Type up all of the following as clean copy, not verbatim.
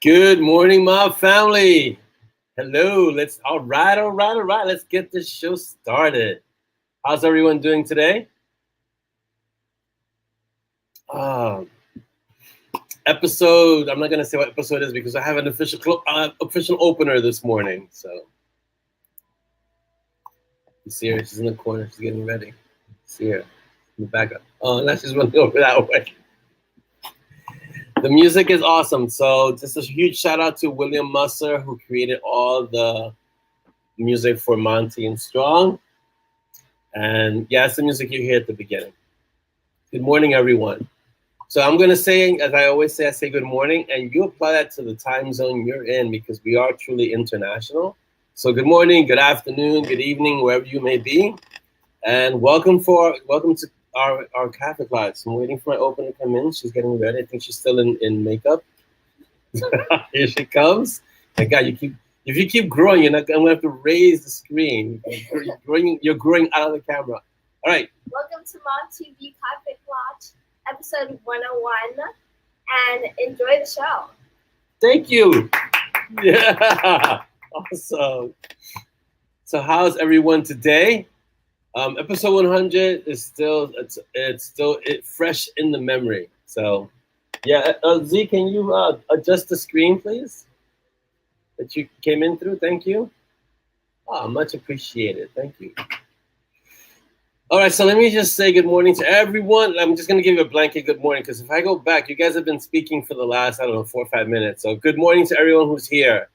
Good morning, mob family. Hello. All right. Let's get this show started. How's everyone doing today? Um, Episode. I'm not gonna say what episode it is because I have an official opener this morning. So you see her. She's in the corner. She's getting ready. See her in the background. Oh, now she's running over that way. The music is awesome. So just a huge shout out to William Musser who created all the music for Monty and Strong. And yeah, it's the music you hear at the beginning. Good morning, everyone. So I'm going to say, as I always say, I say good morning, and you apply that to the time zone you're in because we are truly international. So good morning, good afternoon, good evening, wherever you may be. And welcome to our Kaffeeklatsch. I'm waiting for my opener to come in. She's getting ready. I think she's still in makeup. Here she comes. My God, if you keep growing, I'm gonna have to raise the screen. You're growing out of the camera. All right. Welcome to MoB TV Kaffeeklatsch, episode 101, and enjoy the show. Thank you. Yeah. Awesome. So how's everyone today? Episode 100 is still fresh in the memory. So yeah, Z, can you adjust the screen, please? That you came in through. Thank you. Oh, much appreciated. Thank you. All right, so let me just say good morning to everyone. I'm just going to give you a blanket good morning because if I go back, you guys have been speaking for the last, 4 or 5 minutes. So good morning to everyone who's here.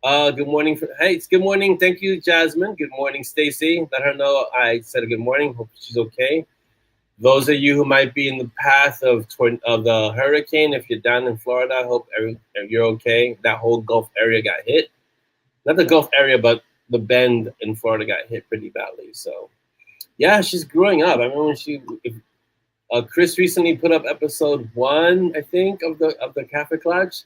Good morning. Hey, it's good morning. Thank you, Jasmine. Good morning, Stacy. Let her know I said good morning. Hope she's okay. Those of you who might be in the path of the hurricane, if you're down in Florida, I hope you're okay. That whole Gulf area got hit. Not the Gulf area, but the Bend in Florida got hit pretty badly. So, yeah, she's growing up. I remember when Chris recently put up episode 1, I think, of the Kaffeeklatsch.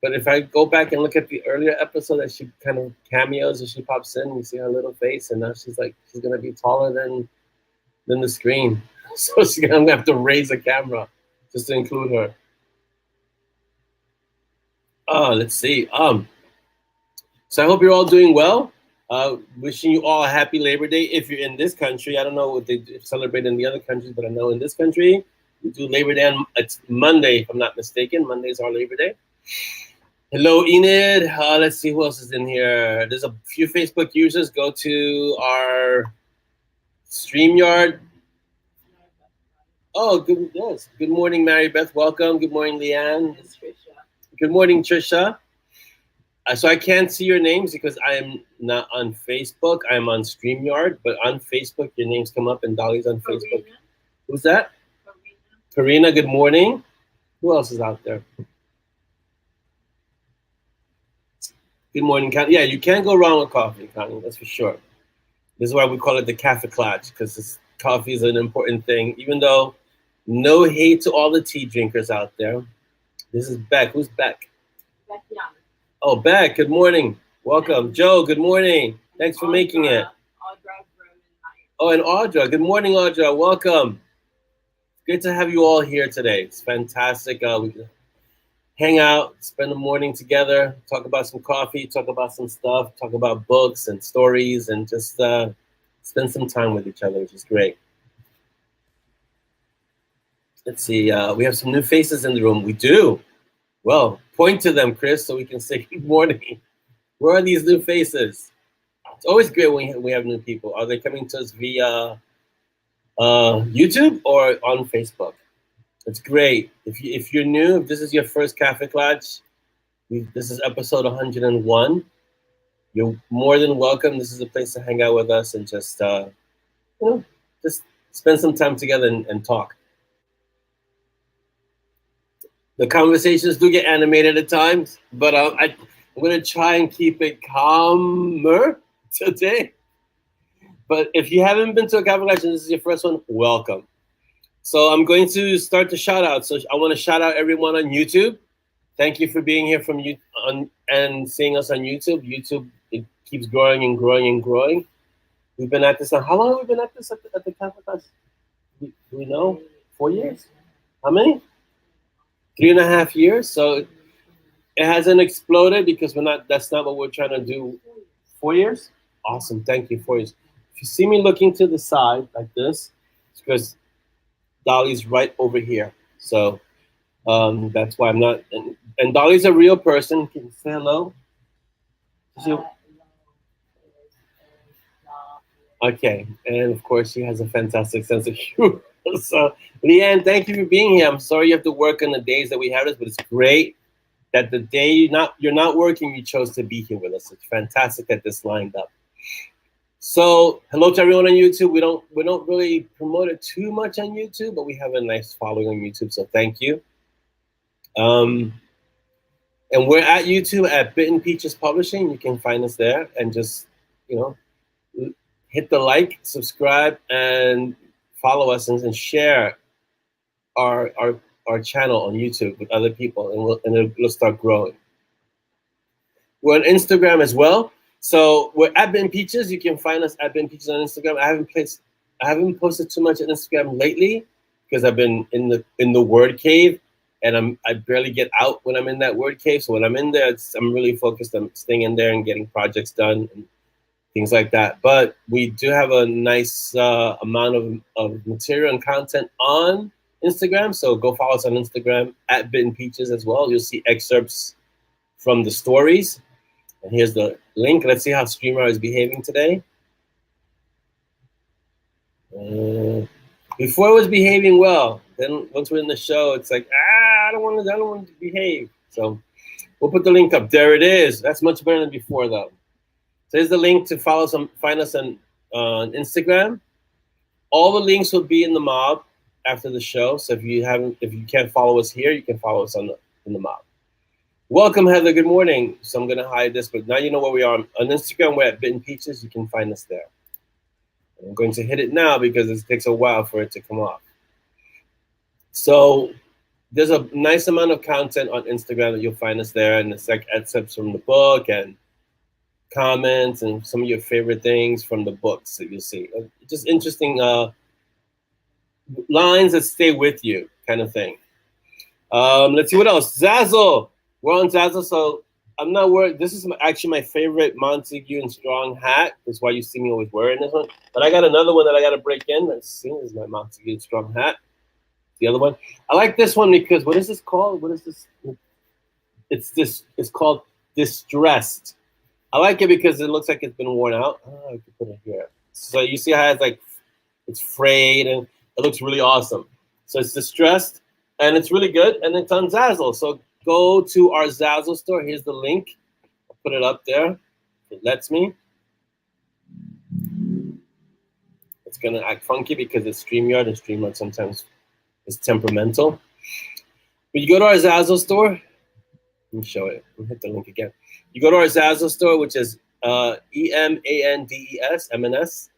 But if I go back and look at the earlier episode that she kind of cameos and she pops in, you see her little face, and now she's gonna be taller than the screen. So I'm gonna have to raise the camera just to include her. Let's see. So I hope you're all doing well. Wishing you all a happy Labor Day if you're in this country. I don't know what they celebrate in the other countries, but I know in this country we do Labor Day it's Monday, if I'm not mistaken. Monday is our Labor Day. Hello, Enid. Let's see who else is in here. There's a few Facebook users. Go to our StreamYard. Oh, good. Yes. Good morning, Mary Beth. Welcome. Good morning, Leanne. Good morning, Trisha. So I can't see your names because I am not on Facebook. I'm on StreamYard, but on Facebook, your names come up, and Dolly's on Facebook. Who's that? Karina. Good morning. Who else is out there? Good morning, Connie. Yeah, you can't go wrong with coffee, Connie. That's for sure. This is why we call it the Kaffeeklatsch, because coffee is an important thing. Even though, no hate to all the tea drinkers out there. This is Beck. Who's Beck? Beck Young. Oh, Beck. Good morning. Welcome, Joe. Good morning. Thanks for making it. Oh, and Audra. Good morning, Audra. Welcome. Good to have you all here today. It's fantastic. We can hang out, spend the morning together, talk about some coffee, talk about some stuff, talk about books and stories, and just spend some time with each other, which is great. Let's see. We have some new faces in the room. We do. Well, point to them, Chris, so we can say good morning. Where are these new faces? It's always great when we have new people. Are they coming to us via YouTube or on Facebook? It's great. If you're new, if this is your first Kaffeeklatsch, this is episode 101. You're more than welcome. This is a place to hang out with us and just just spend some time together and talk. The conversations do get animated at times, but I'm going to try and keep it calmer today. But if you haven't been to a Kaffeeklatsch and this is your first one, welcome. So I'm going to start the shout out. So I want to shout out everyone on YouTube. Thank you for being here and seeing us on YouTube. YouTube, it keeps growing and growing and growing. We've been at this. How long have we been at this at the Kaffeeklatsch? Do we know? 4 years? How many? 3.5 years. So It hasn't exploded because we're not. That's not what we're trying to do. 4 years. Awesome. Thank you. 4 years. If you see me looking to the side like this, it's because Dolly's right over here. So that's why I'm not. And Dolly's a real person. Can you say hello? Okay, and of course she has a fantastic sense of humor. So, Leanne, thank you for being here. I'm sorry you have to work on the days that we have this, but it's great that the day you're not working, you chose to be here with us. It's fantastic that this lined up. So, hello to everyone on YouTube. We don't really promote it too much on YouTube, but we have a nice following on YouTube, so thank you. And we're at YouTube at Bitten Peaches Publishing. You can find us there and just, hit the like, subscribe, and follow us and share our channel on YouTube with other people, and it'll start growing. We're on Instagram as well. So we're at Ben Peaches. You can find us at Ben Peaches on Instagram. I haven't posted too much on Instagram lately because I've been in the word cave, and I barely get out when I'm in that word cave. So when I'm in there, I'm really focused on staying in there and getting projects done and things like that. But we do have a nice amount of material and content on Instagram. So go follow us on Instagram at Bitten Peaches as well. You'll see excerpts from the stories. And here's the link. Let's see how StreamYard is behaving today. Before it was behaving well. Then once we're in the show, it's like, I don't want to behave. So we'll put the link up. There it is. That's much better than before, though. So here's the link to find us on Instagram. All the links will be in the MoB after the show. So if you can't follow us here, you can follow us in the MoB. Welcome, Heather. Good morning. So I'm going to hide this, but now you know where we are. On Instagram, we're at Bitten Peaches. You can find us there. I'm going to hit it now because it takes a while for it to come off. So there's a nice amount of content on Instagram that you'll find us there, and it's like excerpts from the book and comments and some of your favorite things from the books that you'll see. Just interesting lines that stay with you, kind of thing. Let's see what else. Zazzle. We're on Zazzle, so I'm not worried. This is actually my favorite Montague and Strong hat. That's why you see me always wearing this one. But I got another one that I got to break in. Let's see. This is my Montague and Strong hat. The other one. I like this one because, what is this called? What is this? It's called Distressed. I like it because it looks like it's been worn out. I can put it here. So you see how it's frayed and it looks really awesome. So it's distressed and it's really good, and it's on Zazzle. So go to our Zazzle store. Here's the link. I'll put it up there. It lets me. It's gonna act funky because it's StreamYard, and StreamYard sometimes is temperamental. But you go to our Zazzle store. Let me show it. Let me hit the link again. You go to our Zazzle store, which is EMANDES, M&S,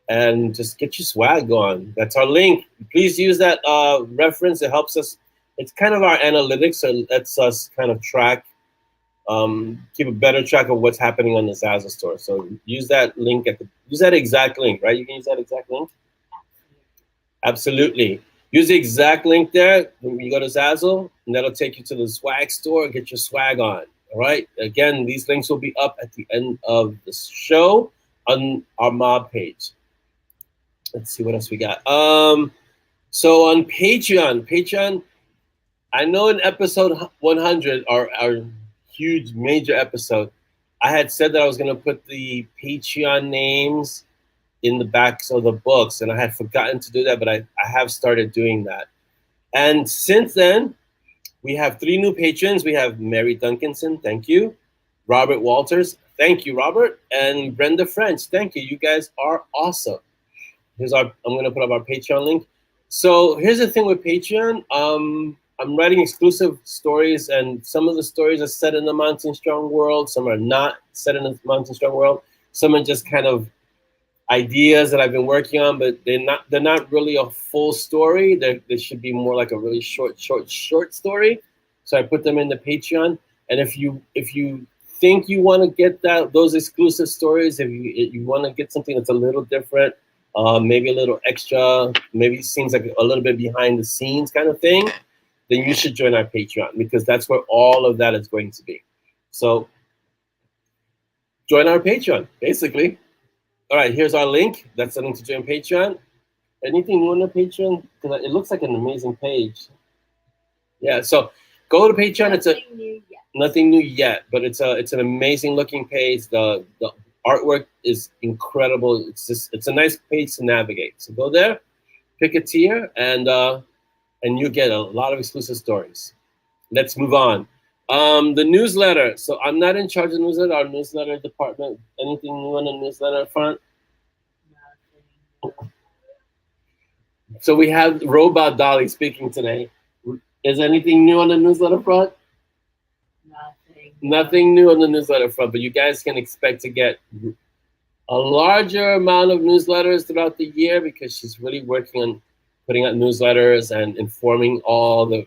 and just get your swag on. That's our link. Please use that reference. It helps us. It's kind of our analytics, so it lets us kind of track, keep a better track of what's happening on the Zazzle store. So use that link use that exact link, right? You can use that exact link. Absolutely. Use the exact link there when you go to Zazzle, and that'll take you to the swag store and get your swag on. All right. Again, these links will be up at the end of the show on our MoB page. Let's see what else we got. So on Patreon, I know in episode 100, our huge major episode, I had said that I was going to put the Patreon names in the backs of the books, and I had forgotten to do that, but I have started doing that. And since then, we have 3 new patrons. We have Mary Duncanson, thank you. Robert Walters, thank you, Robert. And Brenda French, thank you. You guys are awesome. I'm going to put up our Patreon link. So here's the thing with Patreon. I'm writing exclusive stories, and some of the stories are set in the Mountain Strong world. Some are not set in the Mountain Strong world. Some are just kind of ideas that I've been working on, but they're not really a full story. They should be more like a really short story. So I put them in the Patreon. And if you think you want to get those exclusive stories, if you want to get something that's a little different, maybe a little extra, maybe seems like a little bit behind the scenes kind of thing, then you should join our Patreon, because that's where all of that is going to be. So join our Patreon, basically. All right, here's our link. That's the link to join Patreon. Anything new on the Patreon? Because it looks like an amazing page. Yeah, so go to Patreon. Nothing new yet, but it's an amazing looking page. The artwork is incredible. It's a nice page to navigate. So go there, pick a tier, and you get a lot of exclusive stories. Let's move on. The newsletter. So I'm not in charge of the newsletter. Our newsletter department. Anything new on the newsletter front? So we have Robot Dolly speaking today. Is anything new on the newsletter front? Nothing new on the newsletter front, but you guys can expect to get a larger amount of newsletters throughout the year, because she's really working on putting out newsletters and informing all the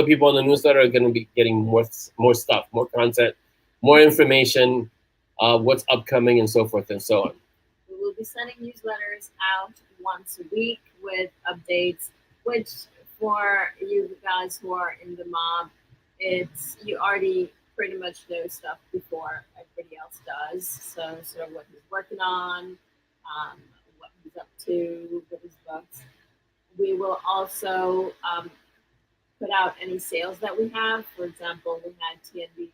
people in the newsletter are going to be getting more stuff, more content, more information, what's upcoming, and so forth and so on. We will be sending newsletters out once a week with updates, which for you guys who are in the MoB, you already pretty much know stuff before everybody else does. So sort of what he's working on, what he's up to with his books. We will also put out any sales that we have. For example, we had TNB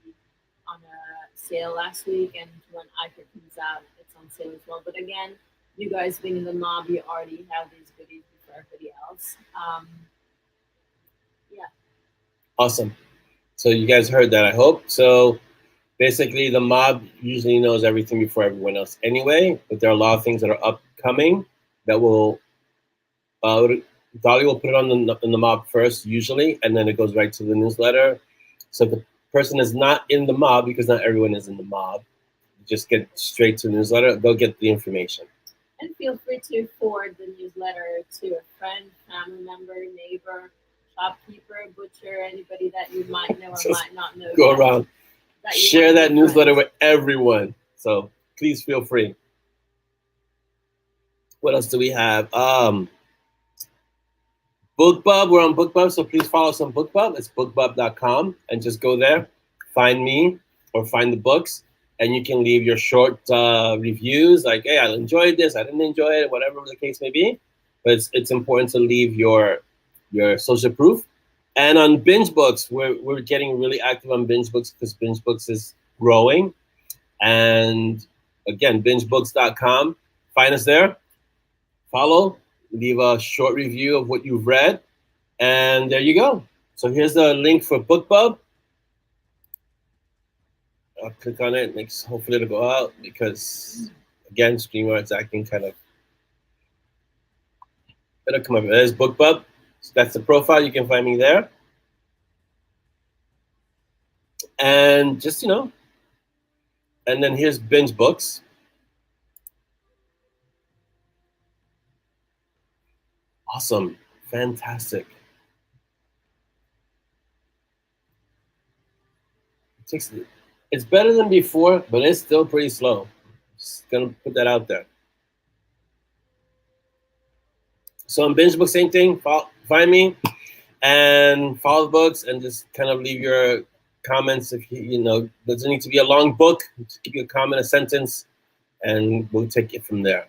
on a sale last week, and when iPad comes out, it's on sale as well. But again, you guys being in the MoB, you already have these goodies before everybody else. Yeah. Awesome. So you guys heard that, I hope. So basically, the MoB usually knows everything before everyone else anyway, but there are a lot of things that are upcoming that will, Dolly will put it on in the MoB first, usually, and then it goes right to the newsletter. So if the person is not in the MoB, because not everyone is in the MoB, just get straight to the newsletter, they'll get the information. And feel free to forward the newsletter to a friend, family member, neighbor, shopkeeper, butcher, anybody that you might know or Just might not know. Go around, share that newsletter with everyone. So please feel free. What else do we have? BookBub. We're on BookBub, so please follow us on BookBub. It's bookbub.com, and just go there, find me or find the books, and you can leave your short reviews, like, hey, I enjoyed this, I didn't enjoy it, whatever the case may be. But it's important to leave your social proof. And on Binge Books, we're getting really active on Binge Books, because Binge Books is growing. And again, bingebooks.com. Find us there. Follow. Leave a short review of what you've read. And there you go. So here's the link for BookBub. I'll click on it. Hopefully it'll go out, because, again, StreamYard's acting kind of... It'll come up. There's BookBub. So that's the profile. You can find me there. And just, and then here's Binge Books. Awesome. Fantastic. It's better than before, but it's still pretty slow. Just going to put that out there. So on Binge Books, same thing. Find me and follow the books, and just kind of leave your comments. If doesn't need to be a long book. Just give you a comment, a sentence, and we'll take it from there.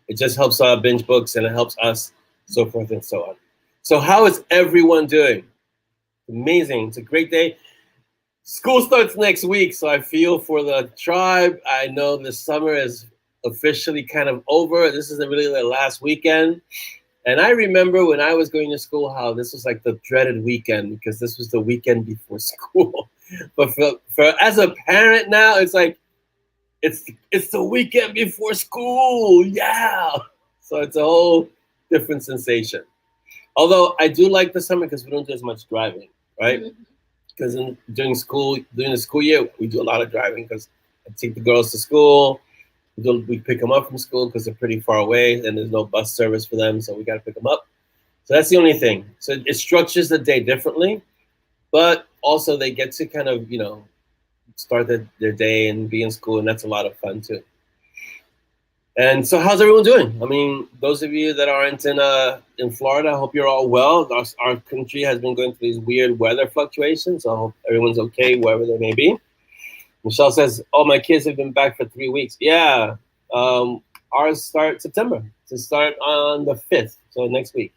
It just helps Binge Books, and it helps us, so forth and so on. So how is everyone doing? Amazing. It's a great day. School starts next week, so I feel for the tribe. I know the summer is officially kind of over. This is really the last weekend. And I remember when I was going to school how this was like the dreaded weekend, because this was the weekend before school. But for as a parent now, it's like, it's the weekend before school. Yeah. So it's a whole different sensation. Although I do like the summer, because we don't do as much driving, right? Because during the school year, we do a lot of driving, because I take the girls to school. We pick them up from school because they're pretty far away, and there's no bus service for them, so we got to pick them up. So that's the only thing. So it structures the day differently, but also they get to kind of, start their day and be in school, and that's a lot of fun too. And so, how's everyone doing? I mean, those of you that aren't in Florida, I hope you're all well. Our country has been going through these weird weather fluctuations, so I hope everyone's okay wherever they may be. Michelle says, "Oh, my kids have been back for 3 weeks." Yeah, ours start September. To start on the 5th, so next week.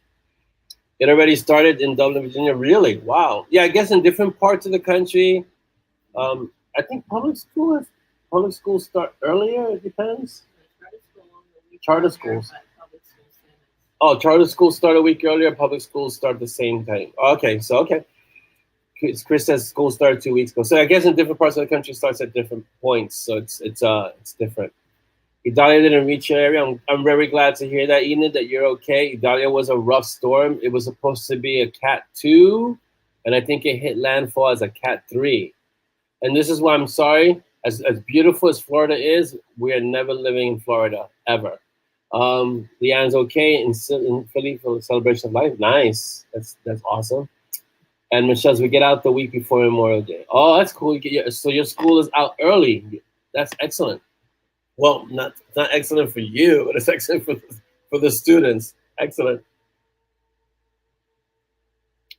It already started in Dublin, Virginia. Really? Wow. Yeah, I guess in different parts of the country. I think public schools start earlier. It depends. Charter schools. Oh, charter schools start a week earlier. Public schools start the same time. Okay, so okay. Chris says school started 2 weeks ago. So I guess in different parts of the country starts at different points. So it's different. Idalia didn't reach your area. I'm very glad to hear that, Enid, that you're okay. Idalia was a rough storm. It was supposed to be a Cat 2, and I think it hit landfall as a Cat 3. And this is why I'm sorry. As beautiful as Florida is, we are never living in Florida, ever. Leanne's okay in Philly for the celebration of life. Nice. That's awesome. And Michelle's, we get out the week before Memorial Day. Oh, that's cool. So your school is out early. That's excellent. Well, not excellent for you, but it's excellent for the students. Excellent.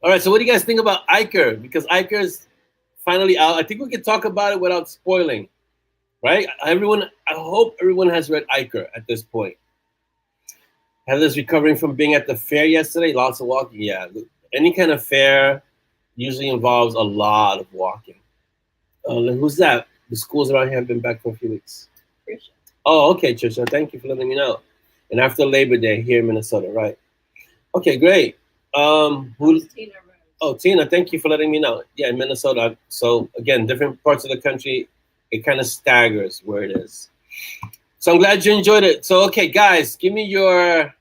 All right, so what do you guys think about Iker? Because Iker's finally out. I think we can talk about it without spoiling, right? I hope everyone has read Iker at this point. Heather's recovering from being at the fair yesterday. Lots of walking. Yeah, any kind of fair usually involves a lot of walking. Who's that? The schools around here have been back for a few weeks. Trisha. Oh, okay, Trisha. Thank you for letting me know. And after Labor Day here in Minnesota, right? Okay, great. Tina Rose. Oh, Tina, thank you for letting me know. Yeah, in Minnesota. So again, different parts of the country, it kind of staggers where it is. So I'm glad you enjoyed it. So okay, guys, give me your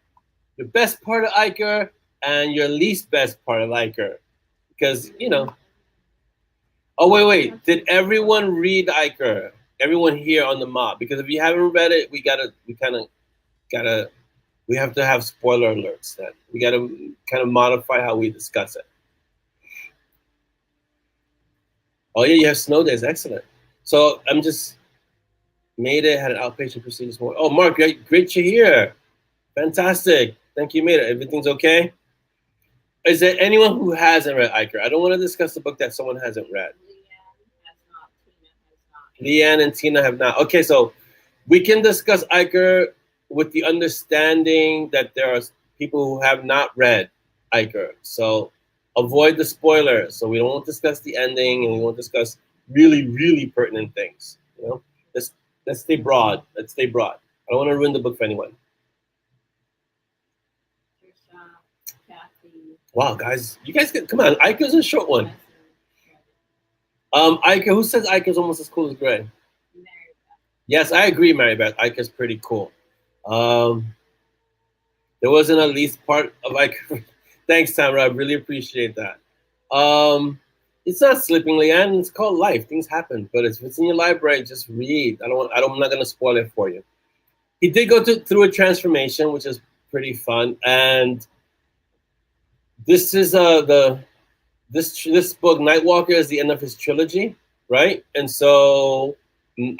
best part of Iker and your least best part of Iker, because Oh wait! Did everyone read Iker? Everyone here on the mob? Because if you haven't read it, we have to have spoiler alerts. Then we gotta kind of modify how we discuss it. Oh yeah, you have snow days. Excellent. So I'm just made it. Had an outpatient procedure this morning. Oh, Mark, great you're here. Fantastic. Thank you, made it. Everything's okay. Is there anyone who hasn't read Iker? I don't want to discuss the book that someone hasn't read. Leanne and Tina have not. Okay, so we can discuss Iker with the understanding that there are people who have not read Iker. So avoid the spoilers. So we don't discuss the ending, and we won't discuss really, really pertinent things. Let's stay broad. Let's stay broad. I don't want to ruin the book for anyone. Wow, guys, you guys come on. Iker's a short one. Iker, who says Iker's almost as cool as Gray? Yes, I agree, Marybeth. Iker's pretty cool. There wasn't a least part of Iker. Thanks, Tamara. I really appreciate that. It's not Slipping Leanne. It's called life. Things happen. But if it's in your library, just read. I'm not going to spoil it for you. He did go through a transformation, which is pretty fun. And this is this book, Nightwalker, is the end of his trilogy, right? And so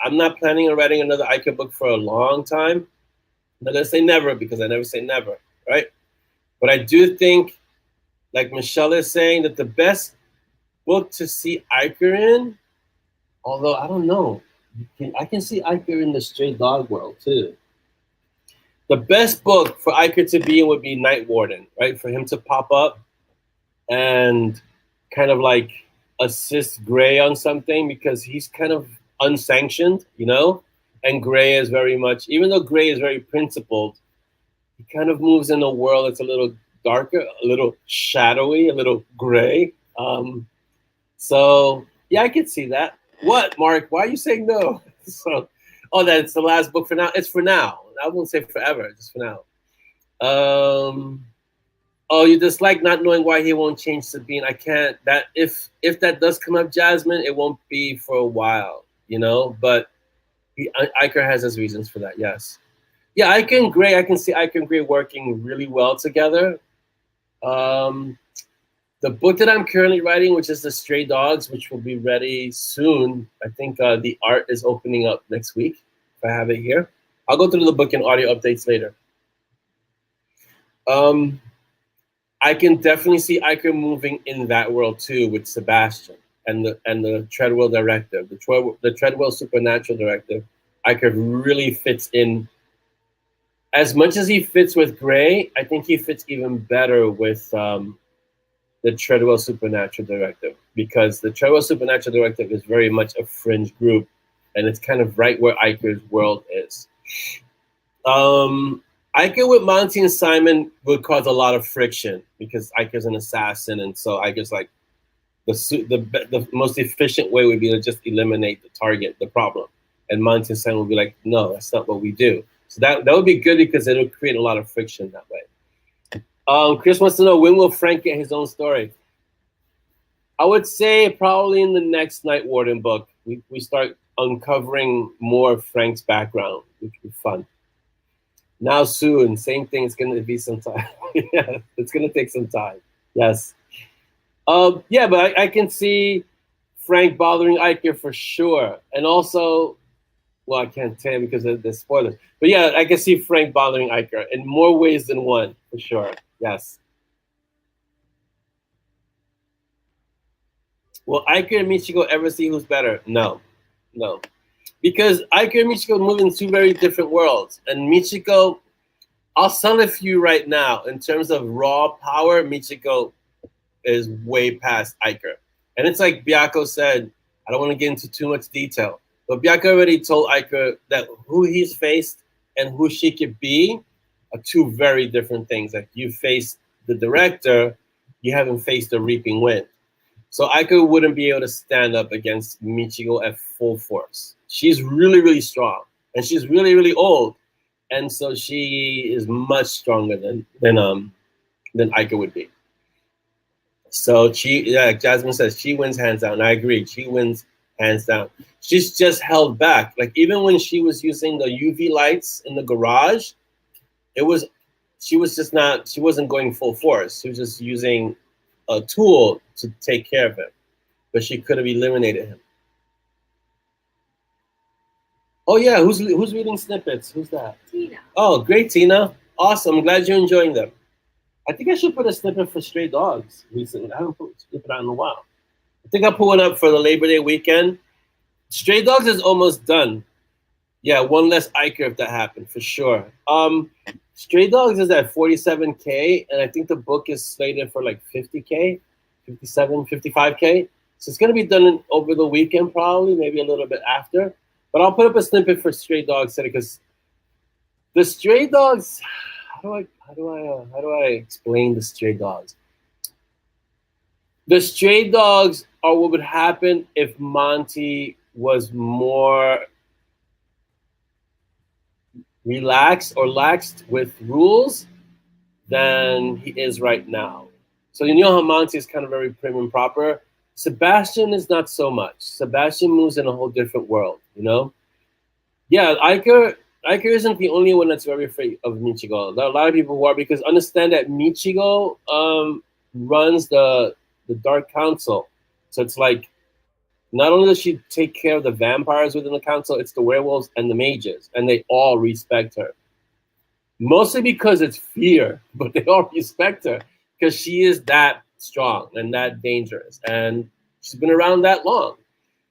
I'm not planning on writing another Iker book for a long time. I'm not gonna say never, because I never say never, right? But I do think, like Michelle is saying, that the best book to see Iker in, although I don't know, I can see Iker in the stray dog world too. The best book for Iker to be in would be Night Warden, right? For him to pop up and kind of like assist Gray on something, because he's kind of unsanctioned, and Gray is very much, even though Gray is very principled, he kind of moves in a world that's a little darker, a little shadowy, a little gray. So yeah, I could see that. What, Mark? Why are you saying no? That's the last book for now. It's for now. I won't say forever, just for now. You dislike not knowing why he won't change Sabine. I can't. That if that does come up, Jasmine, it won't be for a while, But Iker has his reasons for that. Yes. Yeah, Iker and Gray. I can see Iker and Gray working really well together. The book that I'm currently writing, which is The Stray Dogs, which will be ready soon. I think the art is opening up next week, if I have it here. I'll go through the book and audio updates later. I can definitely see Iker moving in that world too with Sebastian and the Treadwell directive, the Treadwell supernatural directive. Iker really fits in. As much as he fits with Gray, I think he fits even better with the Treadwell Supernatural Directive, because the Treadwell Supernatural Directive is very much a fringe group, and it's kind of right where Iker's world is. Iker with Monty and Simon would cause a lot of friction because Iker's an assassin, and so Iker's like the most efficient way would be to just eliminate the target, the problem, and Monty and Simon would be like, no, that's not what we do. So that would be good because it would create a lot of friction that way. Chris wants to know, when will Frank get his own story? I would say probably in the next Night Warden book. We start uncovering more of Frank's background, which would be fun. Now soon, same thing. It's going to be some time. Yeah, it's going to take some time. Yes. Yeah, but I can see Frank bothering Iker for sure. And also, well, I can't tell you because of the spoilers. But yeah, I can see Frank bothering Iker in more ways than one, for sure. Yes. Will Iker and Michiko ever see who's better? No. Because Iker and Michiko move in two very different worlds. And Michiko, I'll sell it for you right now. In terms of raw power, Michiko is way past Iker. And it's like Byako said, I don't want to get into too much detail, but Byako already told Iker that who he's faced and who she could be are two very different things. Like, you faced the director, you haven't faced the Reaping Wind. So Iker wouldn't be able to stand up against Michiko at full force. She's really, really strong, and she's really, really old, and so she is much stronger than Iker would be. So Jasmine says she wins hands down. I agree. She wins hands down. She's just held back. Like, even when she was using the UV lights in the garage, she wasn't going full force. She was just using a tool to take care of him, but she could have eliminated him. Oh yeah, who's reading snippets? Who's that? Tina. Oh, great, Tina. Awesome. I'm glad you're enjoying them. I think I should put a snippet for Stray Dogs recently. I haven't put a snippet out in a while. I think I'll put one up for the Labor Day weekend. Stray Dogs is almost done. Yeah, one less Iker if that happened, for sure. Stray Dogs is at 47K, and I think the book is slated for like 50K, 57, 55K. So it's going to be done over the weekend, probably, maybe a little bit after. But I'll put up a snippet for Stray Dogs because the Stray Dogs, how do I explain the Stray Dogs? The Stray Dogs are what would happen if Monty was more relaxed or laxed with rules than he is right now. So you know how Monty is kind of very prim and proper. Sebastian is not so much. Sebastian moves in a whole different world, you know? Yeah, Iker isn't the only one that's very afraid of Michiko. There are a lot of people who are, because understand that Michiko runs the Dark Council. So it's like, not only does she take care of the vampires within the council, it's the werewolves and the mages, and they all respect her. Mostly because it's fear, but they all respect her because she is that strong and that dangerous, and she's been around that long.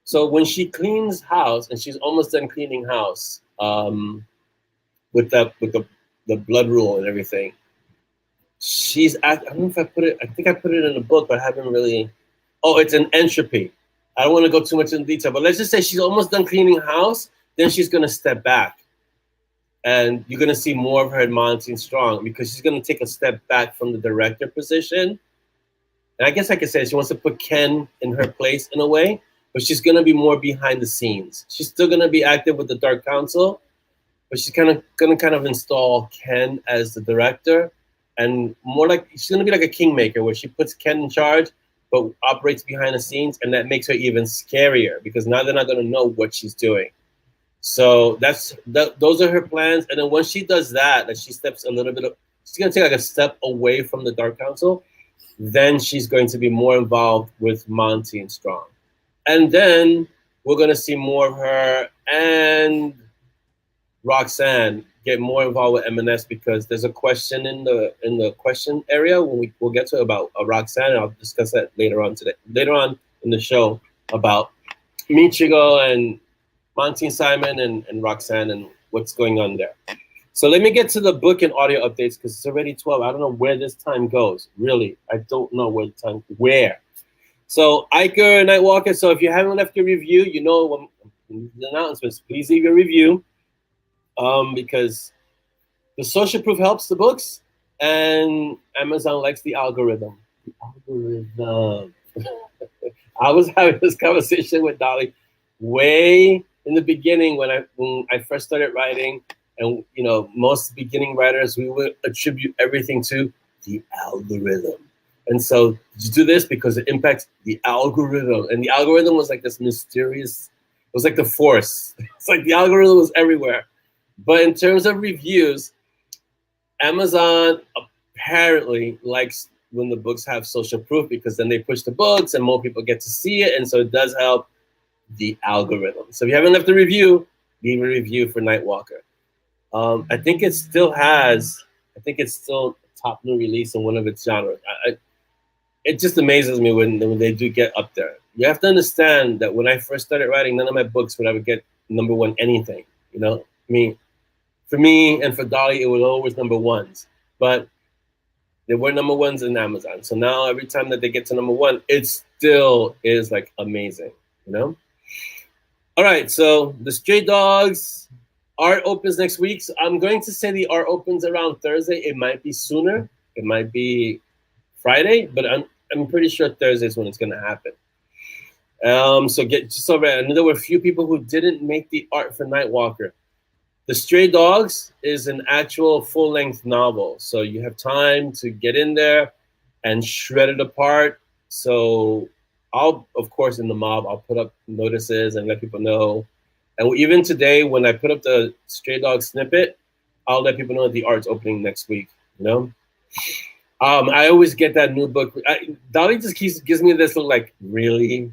So when she cleans house, and she's almost done cleaning house with the blood rule and everything, I don't know if I put it. I think I put it in a book, but I haven't really. Oh, it's an entropy. I don't want to go too much in detail, but let's just say she's almost done cleaning house. Then she's going to step back. And you're going to see more of her at Monty and Strong because she's going to take a step back from the director position. And I guess I could say she wants to put Ken in her place in a way, but she's going to be more behind the scenes. She's still going to be active with the Dark Council, but she's going to kind of install Ken as the director. And more like, she's going to be like a kingmaker where she puts Ken in charge, but operates behind the scenes, and that makes her even scarier because now they're not going to know what she's doing. So those are her plans. And then once she does that she steps a little bit, she's going to take like a step away from the Dark Council, then she's going to be more involved with Monty and Strong. And then we're going to see more of her and Roxanne get more involved with M&S because there's a question in the question area when we'll get to about Roxanne. And I'll discuss that later on in the show about Michigo and Monty Simon and Roxanne and what's going on there. So let me get to the book and audio updates because it's already 12. I don't know where this time goes. Really, I don't know where. So Iker Nightwalker. So if you haven't left your review, you know the announcements. Please leave your review, because the social proof helps the books, and Amazon likes the algorithm. The algorithm. I was having this conversation with Dolly way in the beginning when I first started writing, and most beginning writers, we would attribute everything to the algorithm. And so you do this because it impacts the algorithm, and the algorithm was like this mysterious. It was like the force. It's like the algorithm was everywhere. But in terms of reviews, Amazon apparently likes when the books have social proof because then they push the books and more people get to see it, and so it does help the algorithm. So if you haven't left a review, leave a review for Nightwalker. I think it's still top new release in one of its genres. It just amazes me when they do get up there. You have to understand that when I first started writing, none of my books would ever get number one anything. I mean, for me and for Dolly, it was always number ones. But they were number ones in Amazon. So now every time that they get to number one, it still is like amazing, All right, so the Stray Dogs art opens next week. So I'm going to say the art opens around Thursday. It might be sooner. It might be Friday, but I'm pretty sure Thursday is when it's going to happen. So get just over. And there were a few people who didn't make the art for Nightwalker. The Stray Dogs is an actual full-length novel, so you have time to get in there and shred it apart. So I'll, of course, in the MoB, I'll put up notices and let people know. And even today, when I put up the Stray Dog snippet, I'll let people know that the art's opening next week. I always get that new book. Dolly just gives me this look like, really?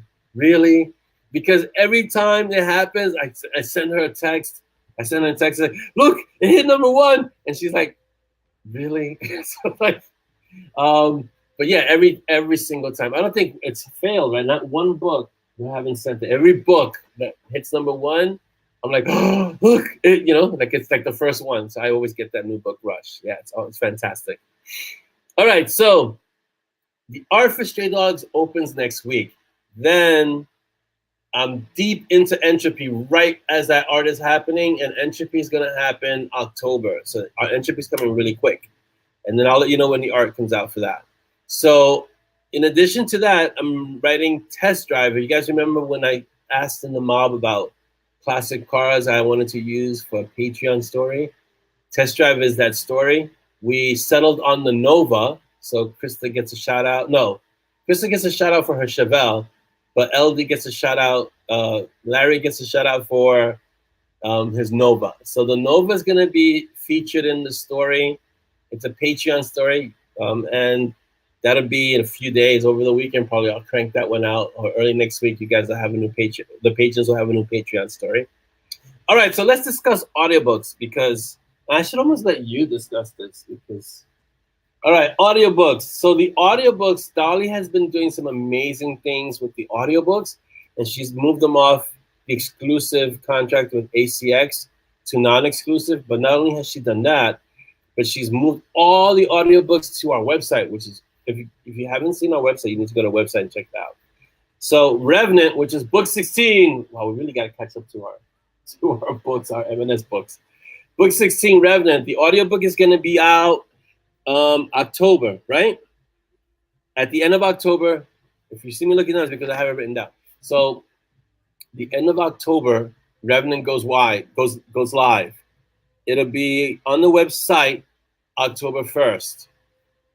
Because every time it happens, I send her a text. Like, look, it hit number one. And she's like, really? So like, but yeah, every single time. I don't think it's failed, right? Not one book I haven't sent it. Every book that hits number one, I'm like, oh, look, like it's like the first one. So I always get that new book rush. Yeah, it's fantastic. All right, so the art for Stray Dogs opens next week. Then I'm deep into Entropy right as that art is happening, and Entropy is going to happen October. So our Entropy is coming really quick. And then I'll let you know when the art comes out for that. So in addition to that, I'm writing Test Drive. You guys remember when I asked in the MoB about classic cars I wanted to use for a Patreon story? Test Drive is that story. We settled on the Nova, so Krista gets a shout out. No, Krista gets a shout out for her Chevelle, but LD gets a shout out. Larry gets a shout out for his Nova. So the Nova is going to be featured in the story. It's a Patreon story, and that'll be in a few days over the weekend. Probably I'll crank that one out, or early next week. You guys will have a new Patreon. The patrons will have a new Patreon story. All right, so let's discuss audiobooks because I should almost let you discuss this because. All right, audiobooks. So the audiobooks, Dolly has been doing some amazing things with the audiobooks, and she's moved them off the exclusive contract with ACX to non-exclusive. But not only has she done that, but she's moved all the audiobooks to our website, which is, if you haven't seen our website, you need to go to our website and check it out. So Revenant, which is book 16. Wow, we really got to catch up to our books, our M&S books. Book 16, Revenant. The audiobook is going to be out October, right? At the end of October. If you see me looking at it, it's because I have it written down. So the end of October, Revenant goes live. It'll be on the website October 1st.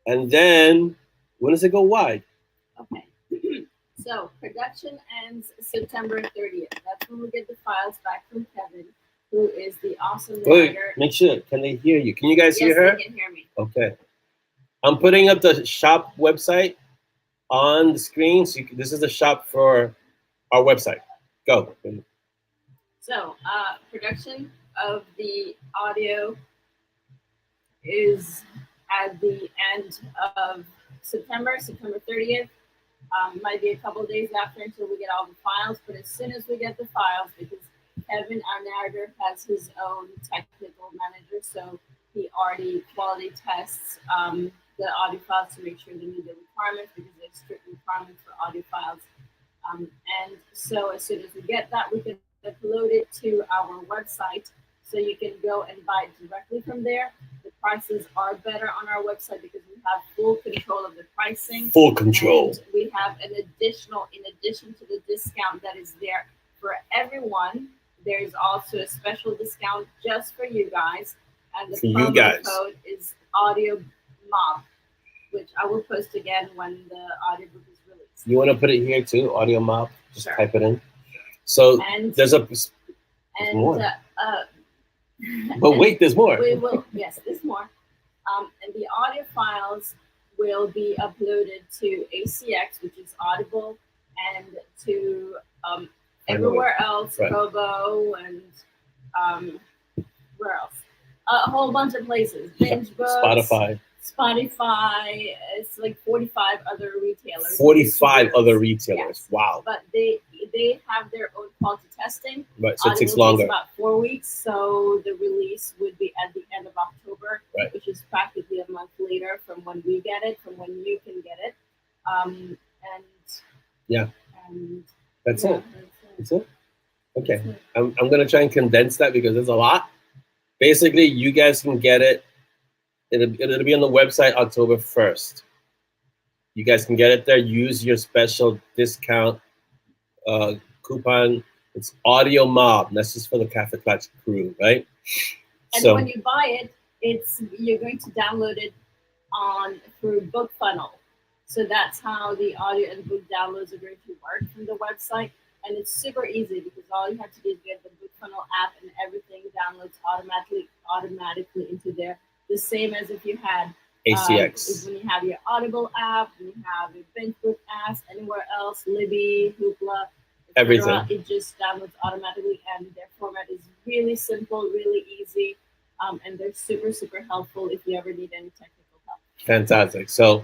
And then when does it go wide? Okay. So production ends September 30th. That's when we get the files back from Kevin, who is the awesome writer. Make sure. Can they hear you? Can you guys hear her? Yes, they can hear me. Okay. I'm putting up the shop website on the screen. So this is the shop for our website. Go. So production of the audio is at the end of September 30th. Might be a couple of days after until we get all the files, but as soon as we get the files, because Kevin, our narrator, has his own technical manager, so he already quality tests the audio files to make sure they meet the requirements, because there's strict requirements for audio files. And so as soon as we get that, we can upload it to our website, so you can go and buy it directly from there. The prices are better on our website because we have full control of the pricing. Full control. And we have an additional, in addition to the discount that is there for everyone, there's also a special discount just for you guys. And the promo code is Audio MoB, which I will post again when the audiobook is released. You want to put it here too, Audio MoB? Just sure. Type it in. So there's more. But wait, there's more. We will, yes, there's more. And the audio files will be uploaded to ACX, which is Audible, and to everywhere else, right. Kobo, and where else? A whole bunch of places. Binge Books, Spotify. It's like 45 other retailers. 45 other retailers. Yes. Wow. But they have their own quality testing. Right, so it takes longer. About 4 weeks, so the release would be at the end of October, right. Which is practically a month later from when we get it, from when you can get it. And that's it. That's it. Okay, that's it. I'm gonna try and condense that because there's a lot. Basically, you guys can get it. It'll be on the website October 1st. You guys can get it there. Use your special discount coupon. It's Audio MoB. That's just for the Kaffeeklatsch crew, right? And when you buy it, you're going to download it through BookFunnel. So that's how the audio and book downloads are going to work from the website. And it's super easy because all you have to do is get the BookFunnel app and everything downloads automatically into there. The same as if you had ACX. When you have your Audible app, when you have your Binge Book apps, anywhere else, Libby, Hoopla, everything. It just downloads automatically, and their format is really simple, really easy, and they're super, super helpful if you ever need any technical help. Fantastic. So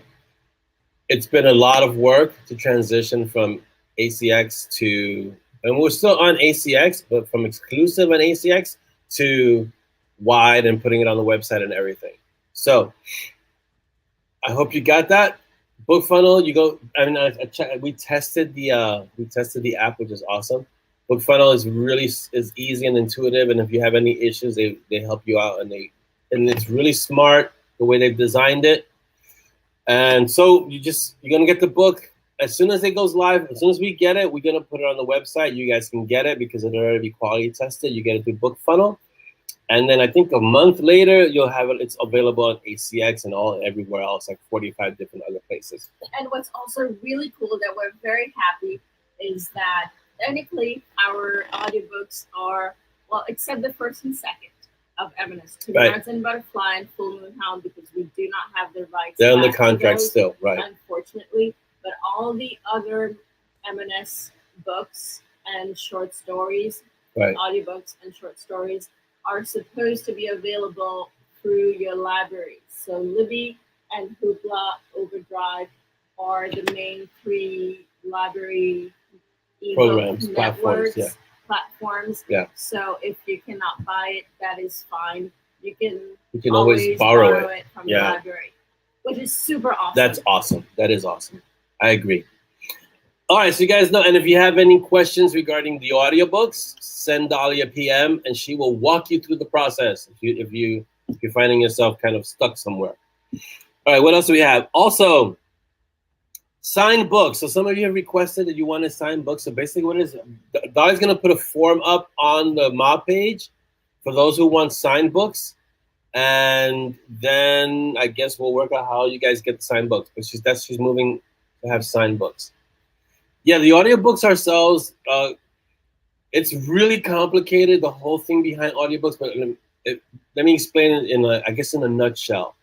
it's been a lot of work to transition from ACX to, and we're still on ACX, but from exclusive on ACX to wide and putting it on the website and everything. So I hope you got that. BookFunnel, you go. I mean, we tested the app, which is awesome. BookFunnel is easy and intuitive, and if you have any issues, they help you out, and it's really smart the way they've designed it. And so you're gonna get the book as soon as it goes live. As soon as we get it, we're gonna put it on the website. You guys can get it because it'll already be quality tested. You get it through BookFunnel. And then I think a month later, you'll have it. It's available on ACX and everywhere else, like 45 different other places. And what's also really cool that we're very happy is that technically our audiobooks are, well, except the first and second of M&S, Two Birds and Butterfly and Full Moon Hound, because we do not have the rights. They're on the contract still, right? Unfortunately, but all the other M&S books and short stories, audiobooks and short stories, are supposed to be available through your library. So Libby and Hoopla, Overdrive are the main 3 library programs, platforms. Yeah. So if you cannot buy it, that is fine. You can always borrow it from the library, which is super awesome. That's awesome. That is awesome. I agree. All right, so you guys know, and if you have any questions regarding the audiobooks, send Dolly a PM, and she will walk you through the process if you're finding yourself kind of stuck somewhere. All right, what else do we have? Also, signed books. So some of you have requested that you want to sign books. So basically, what is Dolly's going to put a form up on the MoB page for those who want signed books, and then I guess we'll work out how you guys get the signed books. But she's moving to have signed books. Yeah, the audiobooks ourselves, it's really complicated, the whole thing behind audiobooks, but let me explain it in a nutshell.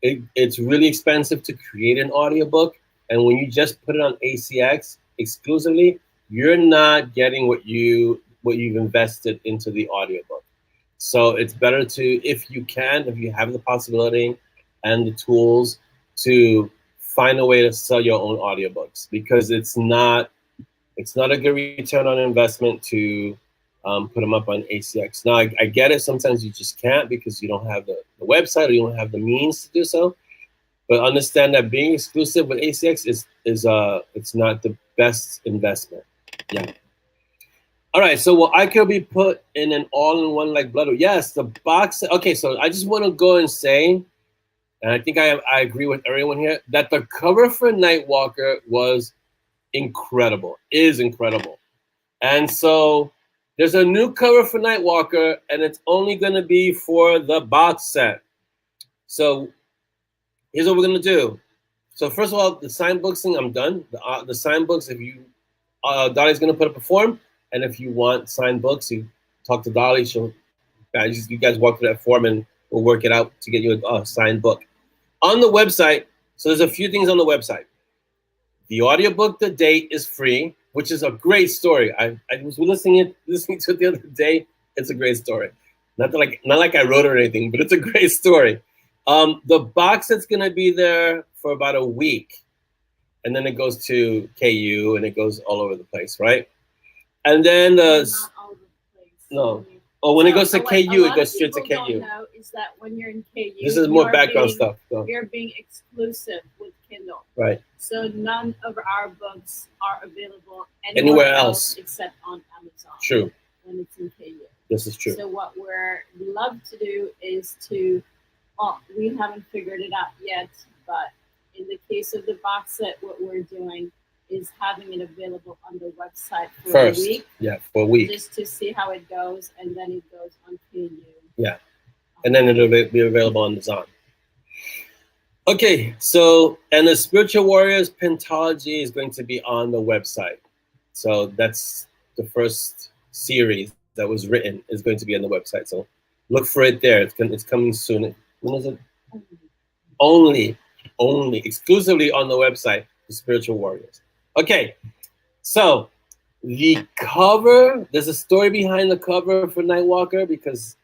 It's really expensive to create an audiobook, and when you just put it on ACX exclusively, you're not getting what you've invested into the audiobook. So it's better to, if you have the possibility and the tools, to find a way to sell your own audiobooks, because it's not a good return on investment to put them up on ACX. Now, I get it. Sometimes you just can't because you don't have the website or you don't have the means to do so. But understand that being exclusive with ACX is it's not the best investment. Yeah. All right. So will iCare be put in an all-in-one like Blood? Yes. The box. Okay. So I just want to go and say, and I think I agree with everyone here, that the cover for Nightwalker was incredible. Is incredible. And so there's a new cover for Nightwalker, and it's only going to be for the box set. So here's what we're going to do. So first of all, the signed books thing, I'm done. The signed books, if you, Dolly's going to put up a form, and if you want signed books, you talk to Dolly. You guys walk through that form, and we'll work it out to get you a signed book. On the website, so there's a few things on the website. The audiobook, The Date, is free, which is a great story. I was listening to it the other day. It's a great story. Not like I wrote it or anything, but it's a great story. The box set's gonna be there for about a week, and then it goes to KU and it goes all over the place, right? And then Not all over the place. no. Oh, when it goes to KU, it goes straight to What KU. don't know is that when you're in KU, This is more background stuff. So. You're being exclusive with Kindle. Right. So none of our books are available Anywhere else except on Amazon. True. When it's in KU. This is true. So what we love to do is to, well, we haven't figured it out yet, but in the case of the box set, what we're doing is having it available on the website for a week. Yeah, for a week. Just to see how it goes, and then it goes on KU. Yeah. And then it'll be available on Amazon. Okay, so, and the Spiritual Warriors Pentology is going to be on the website. So that's the first series that was written is going to be on the website. So look for it there. It's coming soon. When is it? Only exclusively on the website, the Spiritual Warriors. Okay, so the cover, there's a story behind the cover for Nightwalker, because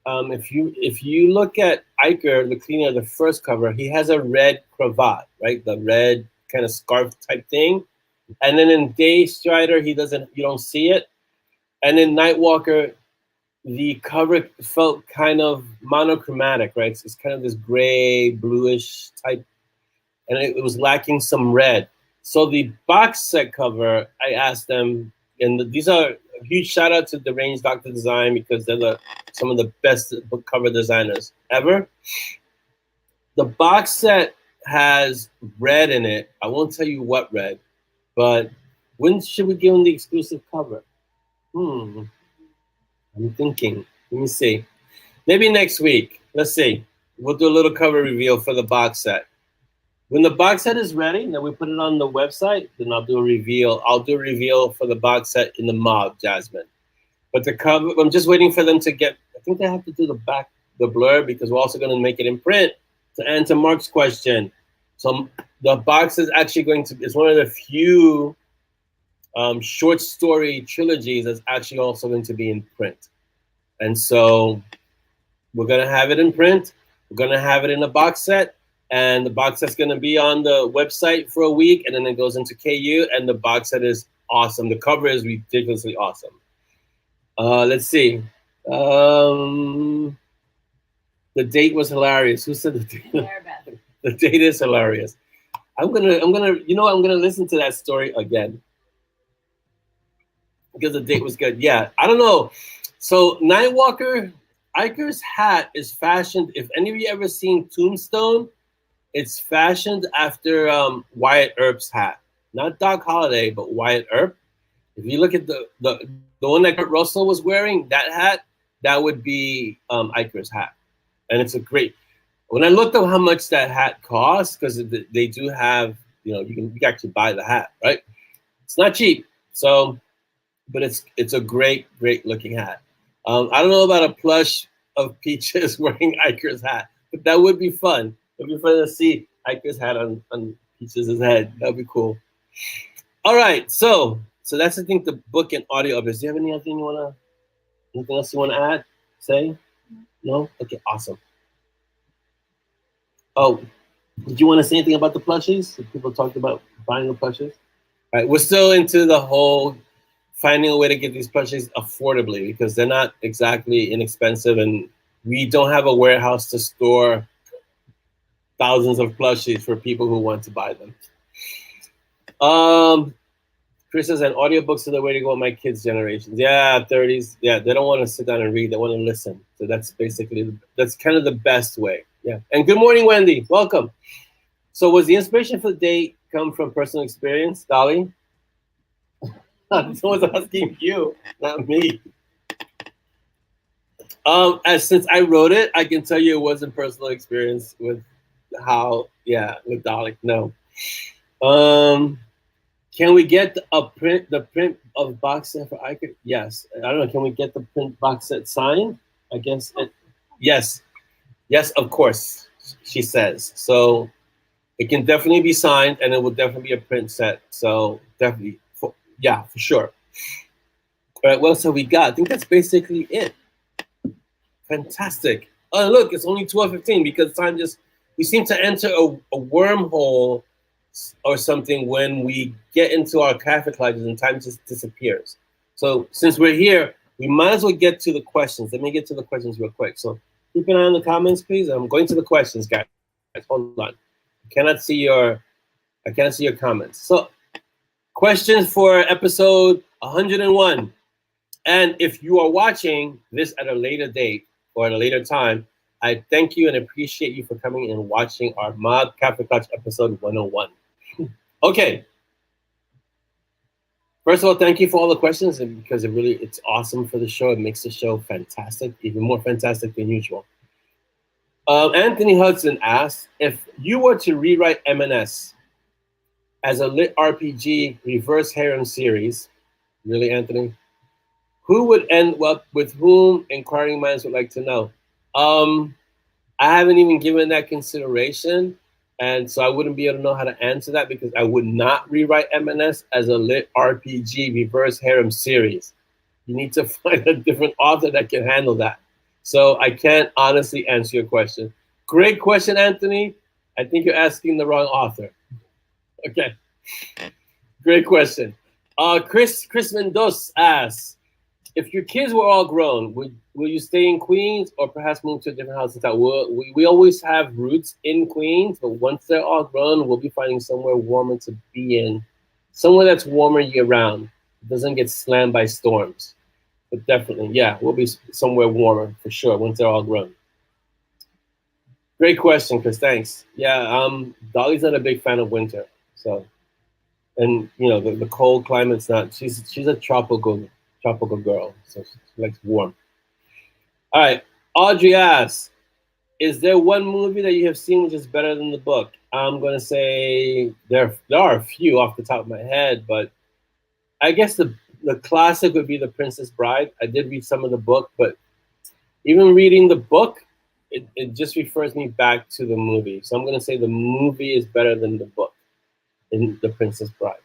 if you look at Iker, the cleaner, the first cover, he has a red cravat, right? The red kind of scarf type thing. And then in Day Strider, you don't see it. And in Nightwalker, the cover felt kind of monochromatic, right? It's kind of this gray, bluish type, and it was lacking some red. So the box set cover, I asked them, and these are a huge shout out to the Range Doctor Design, because they're some of the best book cover designers ever. The box set has red in it. I won't tell you what red, but when should we give them the exclusive cover? I'm thinking. Let me see. Maybe next week. Let's see. We'll do a little cover reveal for the box set. When the box set is ready, then we put it on the website, then I'll do a reveal. I'll do a reveal for the box set in the MoB, Jasmine. But the cover, I'm just waiting for them to get, I think they have to do the blur, because we're also going to make it in print to answer Mark's question. So the box is actually it's one of the few short story trilogies that's actually also going to be in print. And so we're going to have it in print. We're going to have it in a box set. And the box set's going to be on the website for a week, and then it goes into KU, and the box set is awesome. The cover is ridiculously awesome. Let's see. The Date was hilarious. Who said the date? The Date is hilarious. I'm gonna listen to that story again, because the Date was good. Yeah, I don't know. So Nightwalker, Iker's hat is fashioned. If any of you ever seen Tombstone, it's fashioned after Wyatt Earp's hat. Not Doc Holliday, but Wyatt Earp. If you look at the one that Kurt Russell was wearing, that hat, that would be Iker's hat. And it's a great, when I looked up how much that hat costs, because they do have, you can actually buy the hat, right? It's not cheap. So, but it's a great looking hat. I don't know about a plush of Peaches wearing Iker's hat, but that would be fun. It'd be fun to see Iker's hat on Peaches' head. That'd be cool. All right, so that's, I think, the book and audio of it. Do you have anything else you want to add? say? No? Okay, awesome. Oh, did you want to say anything about the plushies? People talked about buying the plushies. All right, we're still into the whole finding a way to get these plushies affordably because they're not exactly inexpensive, and we don't have a warehouse to store thousands of plushies for people who want to buy them. Chris says, and audiobooks are the way to go with my kids' generations. Yeah, 30s. Yeah, they don't want to sit down and read. They want to listen. So that's kind of the best way. Yeah. And good morning, Wendy. Welcome. So was the inspiration for the date come from personal experience, Dolly? Someone's asking you, not me. Since I wrote it, I can tell you it wasn't personal experience with with Dolly. No. Can we get the print of box set for Icon? Yes. I don't know. Can we get the print box set signed? I guess. Yes. Yes, of course, she says. So it can definitely be signed, and it will definitely be a print set. So definitely, for sure. All right, what else have we got? I think that's basically it. Fantastic. Oh, look, it's only 12:15 because we seem to enter a wormhole or something when we get into our Kaffeeklatsch and time just disappears. So since we're here, we might as well get to the questions. Let me get to the questions real quick. So keep an eye on the comments, please. I'm going to the questions, guys. Hold on. I cannot see your comments. So questions for episode 101. And if you are watching this at a later date or at a later time, I thank you and appreciate you for coming and watching our MoB Kaffeeklatsch episode 101. Okay. First of all, thank you for all the questions because it's awesome for the show. It makes the show fantastic, even more fantastic than usual. Anthony Hudson asked, if you were to rewrite M&S as a lit RPG reverse harem series, really, Anthony? Who would end up with whom? Inquiring minds would like to know. I haven't even given that consideration, and so I wouldn't be able to know how to answer that because I would not rewrite M&S as a lit RPG reverse harem series. You need to find a different author that can handle that. So I can't honestly answer your question. Great question, Anthony. I think you're asking the wrong author. Okay. Great question. Chris Mendoza asks, if your kids were all grown, will you stay in Queens or perhaps move to a different house in town? We always have roots in Queens, but once they're all grown, we'll be finding somewhere warmer to be in. Somewhere that's warmer year-round. It doesn't get slammed by storms. But definitely, yeah, we'll be somewhere warmer for sure once they're all grown. Great question, Chris. Thanks. Yeah, Dolly's not a big fan of winter. So, and, the cold climate's not. She's a tropical girl, so she likes warm. All right, Audrey asks, is there one movie that you have seen which is better than the book? I'm gonna say there are a few off the top of my head, but I guess the classic would be The Princess Bride. I did read some of the book, but even reading the book, it just refers me back to the movie. So I'm gonna say the movie is better than the book in The Princess Bride.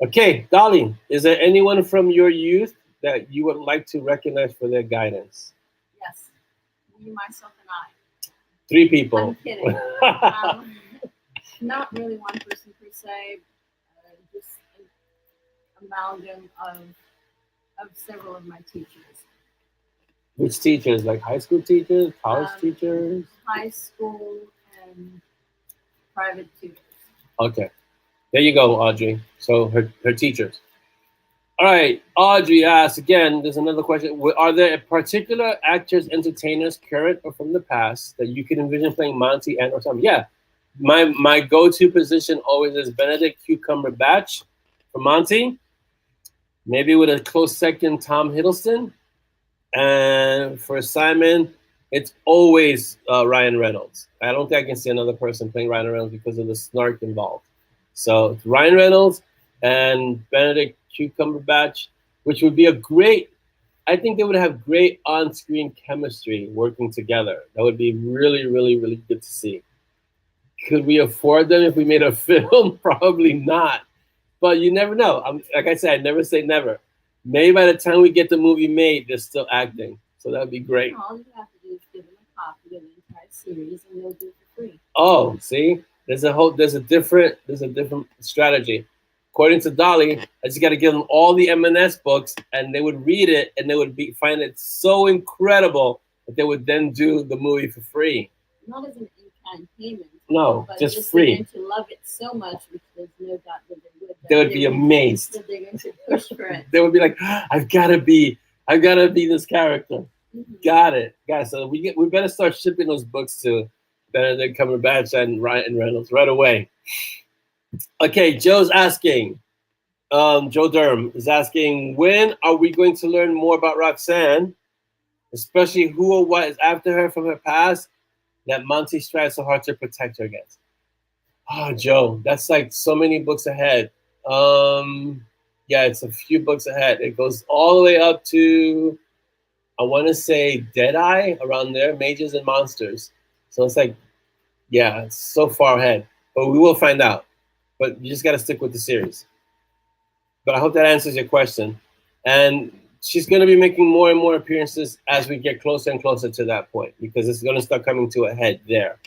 Okay, Dolly, is there anyone from your youth that you would like to recognize for their guidance? Yes, me, myself, and I. 3 people. I'm kidding. Not really one person per se, just an amalgam of several of my teachers. Which teachers? Like high school teachers, college teachers? High school and private tutors. Okay. There you go, Audrey. So her teachers. All right, Audrey asks again, there's another question. Are there particular actors, entertainers, current or from the past, that you can envision playing Monty and or Tom? Yeah, my go-to position always is Benedict Cumberbatch for Monty. Maybe with a close second, Tom Hiddleston. And for Simon, it's always Ryan Reynolds. I don't think I can see another person playing Ryan Reynolds because of the snark involved. So it's Ryan Reynolds and Benedict Cumberbatch, which would be I think they would have great on-screen chemistry working together. That would be really, really, really good to see. Could we afford them if we made a film? Probably not. But you never know. Like I said, I never say never. Maybe by the time we get the movie made, they're still acting. So that'd be great. All you have to do is give them a copy of the entire series, and they'll do it for free. Oh, see, there's a different strategy. According to Dolly, I just got to give them all the M&S books, and they would read it, and they would find it so incredible that they would then do the movie for free. Not as an in-kind payment. No, but just free. They're going to love it so much, which there's no doubt that they would. They would be amazed. That they're going to push for it. They would be like, I've got to be this character. Mm-hmm. Got it, guys. So we better start shipping those books to Benedict Cumberbatch and Ryan Reynolds right away. Okay, Joe's asking. Joe Durham is asking, when are we going to learn more about Roxanne, especially who or what is after her from her past that Monty strives so hard to protect her against? Oh, Joe, that's like so many books ahead. Yeah, it's a few books ahead. It goes all the way up to, I want to say, Deadeye, around there, Mages and Monsters. So it's like, yeah, it's so far ahead. But we will find out. But you just got to stick with the series. But I hope that answers your question. And she's going to be making more and more appearances as we get closer and closer to that point, because it's going to start coming to a head there.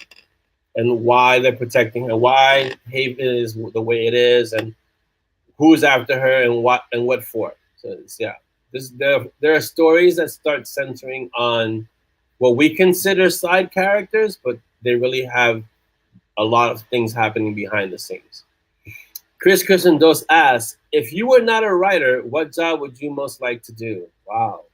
And why they're protecting her, why Haven is the way it is, and who's after her, and what for. So yeah, there are stories that start centering on what we consider side characters, but they really have a lot of things happening behind the scenes. Chris Dos asks, if you were not a writer, what job would you most like to do? Wow.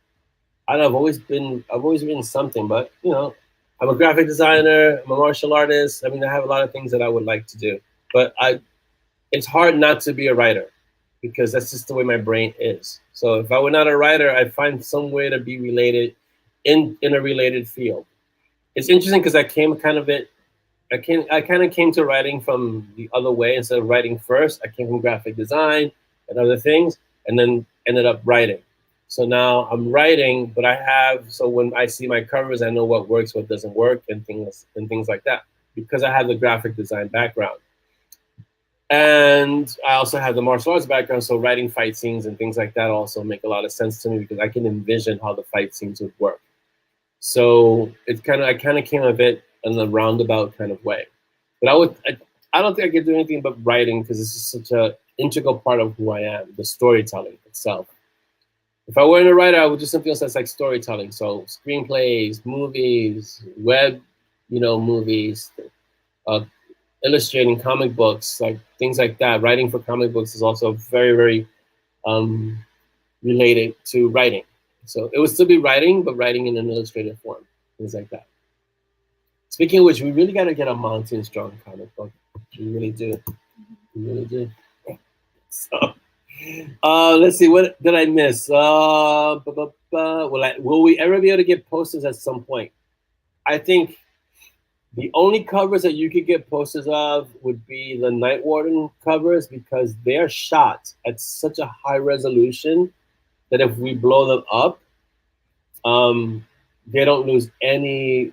I don't know, I've always been something, but you know, I'm a graphic designer, I'm a martial artist. I mean, I have a lot of things that I would like to do, but it's hard not to be a writer because that's just the way my brain is. So if I were not a writer, I'd find some way to be related in a related field. It's interesting because I kind of came to writing from the other way. Instead of writing first, I came from graphic design and other things, and then ended up writing. So now I'm writing, but so when I see my covers, I know what works, what doesn't work, and things like that, because I have the graphic design background. And I also have the martial arts background, so writing fight scenes and things like that also make a lot of sense to me because I can envision how the fight scenes would work. So I kind of came of it in a roundabout kind of way. But I don't think I could do anything but writing because it's just such an integral part of who I am, the storytelling itself. If I weren't a writer, I would do something else that's like storytelling. So screenplays, movies, web, movies, illustrating comic books, like things like that. Writing for comic books is also very, very related to writing. So it would still be writing, but writing in an illustrated form, things like that. Speaking of which, we really got to get a Monty and Strong comic book. We really do. We really do. So, let's see. What did I miss? Will we ever be able to get posters at some point? I think the only covers that you could get posters of would be the Night Warden covers because they're shot at such a high resolution that if we blow them up, they don't lose any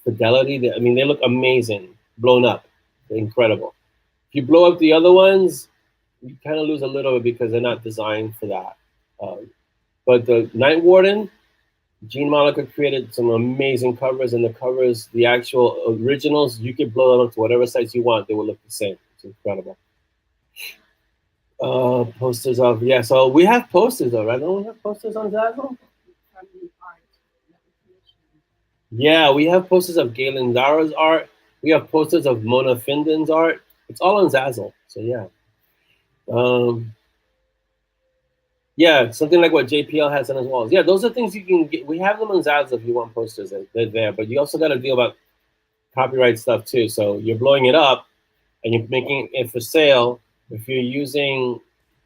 fidelity. I mean, they look amazing blown up. They're incredible. If you blow up the other ones, you kind of lose a little bit because they're not designed for that. But the Night Warden, Gene Monaco created some amazing covers, and the actual originals, you could blow them up to whatever size you want. They will look the same. It's incredible. Posters of, yeah, so we have posters though, right? Don't we have posters on Zazzle? Yeah, we have posters of Galen Zara's art. We have posters of Mona Finden's art. It's all on Zazzle, so yeah. Yeah, something like what JPL has on his walls. Yeah, those are things you can get. We have them on Zazzle if you want posters. They're there, but you also got to deal about copyright stuff too. So you're blowing it up and you're making it for sale. If you're using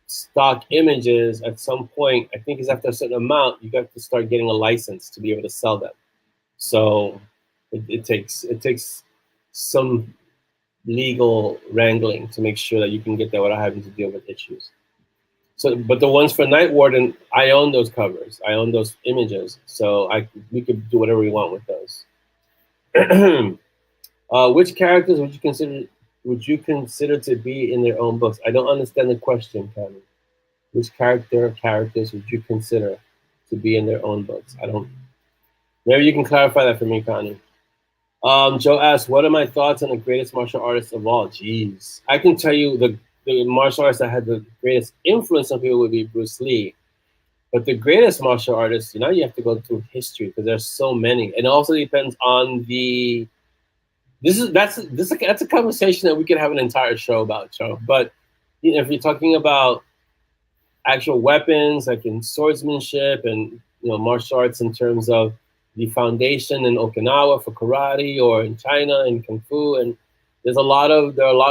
stock images, at some point, I think it's after a certain amount, you got to start getting a license to be able to sell them. So it takes some legal wrangling to make sure that you can get that without having to deal with issues. So, but the ones for Night Warden, I own those covers. I own those images. So we could do whatever we want with those. Which characters would you consider to be in their own books? I don't understand the question, Kevin. Which characters would you consider to be in their own books. I don't. Maybe you can clarify that for me, Connie. Joe asked, "What are my thoughts on the greatest martial artists of all?" Jeez, I can tell you the martial artist that had the greatest influence on people would be Bruce Lee. But the greatest martial artists, you have to go through history because there's so many, and it also depends on the. That's a conversation that we could have an entire show about, Joe. But if you're talking about actual weapons, like in swordsmanship and martial arts in terms of the foundation in Okinawa for karate, or in China in kung fu, and there are a lot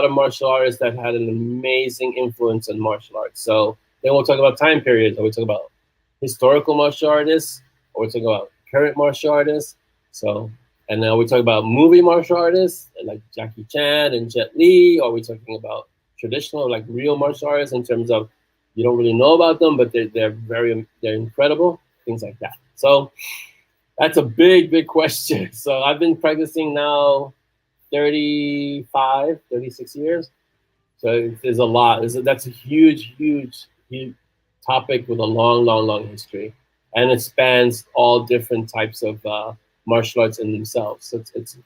of martial artists that had an amazing influence in martial arts. So then we'll talk about time periods, or we talk about historical martial artists, or we talk about current martial artists. So, and then we talk about movie martial artists like Jackie Chan and Jet Li, or we talking about traditional, like real martial artists in terms of you don't really know about them, but they're incredible, things like that. So that's a big question. So I've been practicing now 35, 36 years. So there's a lot. That's a huge topic with a long history, and it spans all different types of martial arts in themselves. So it's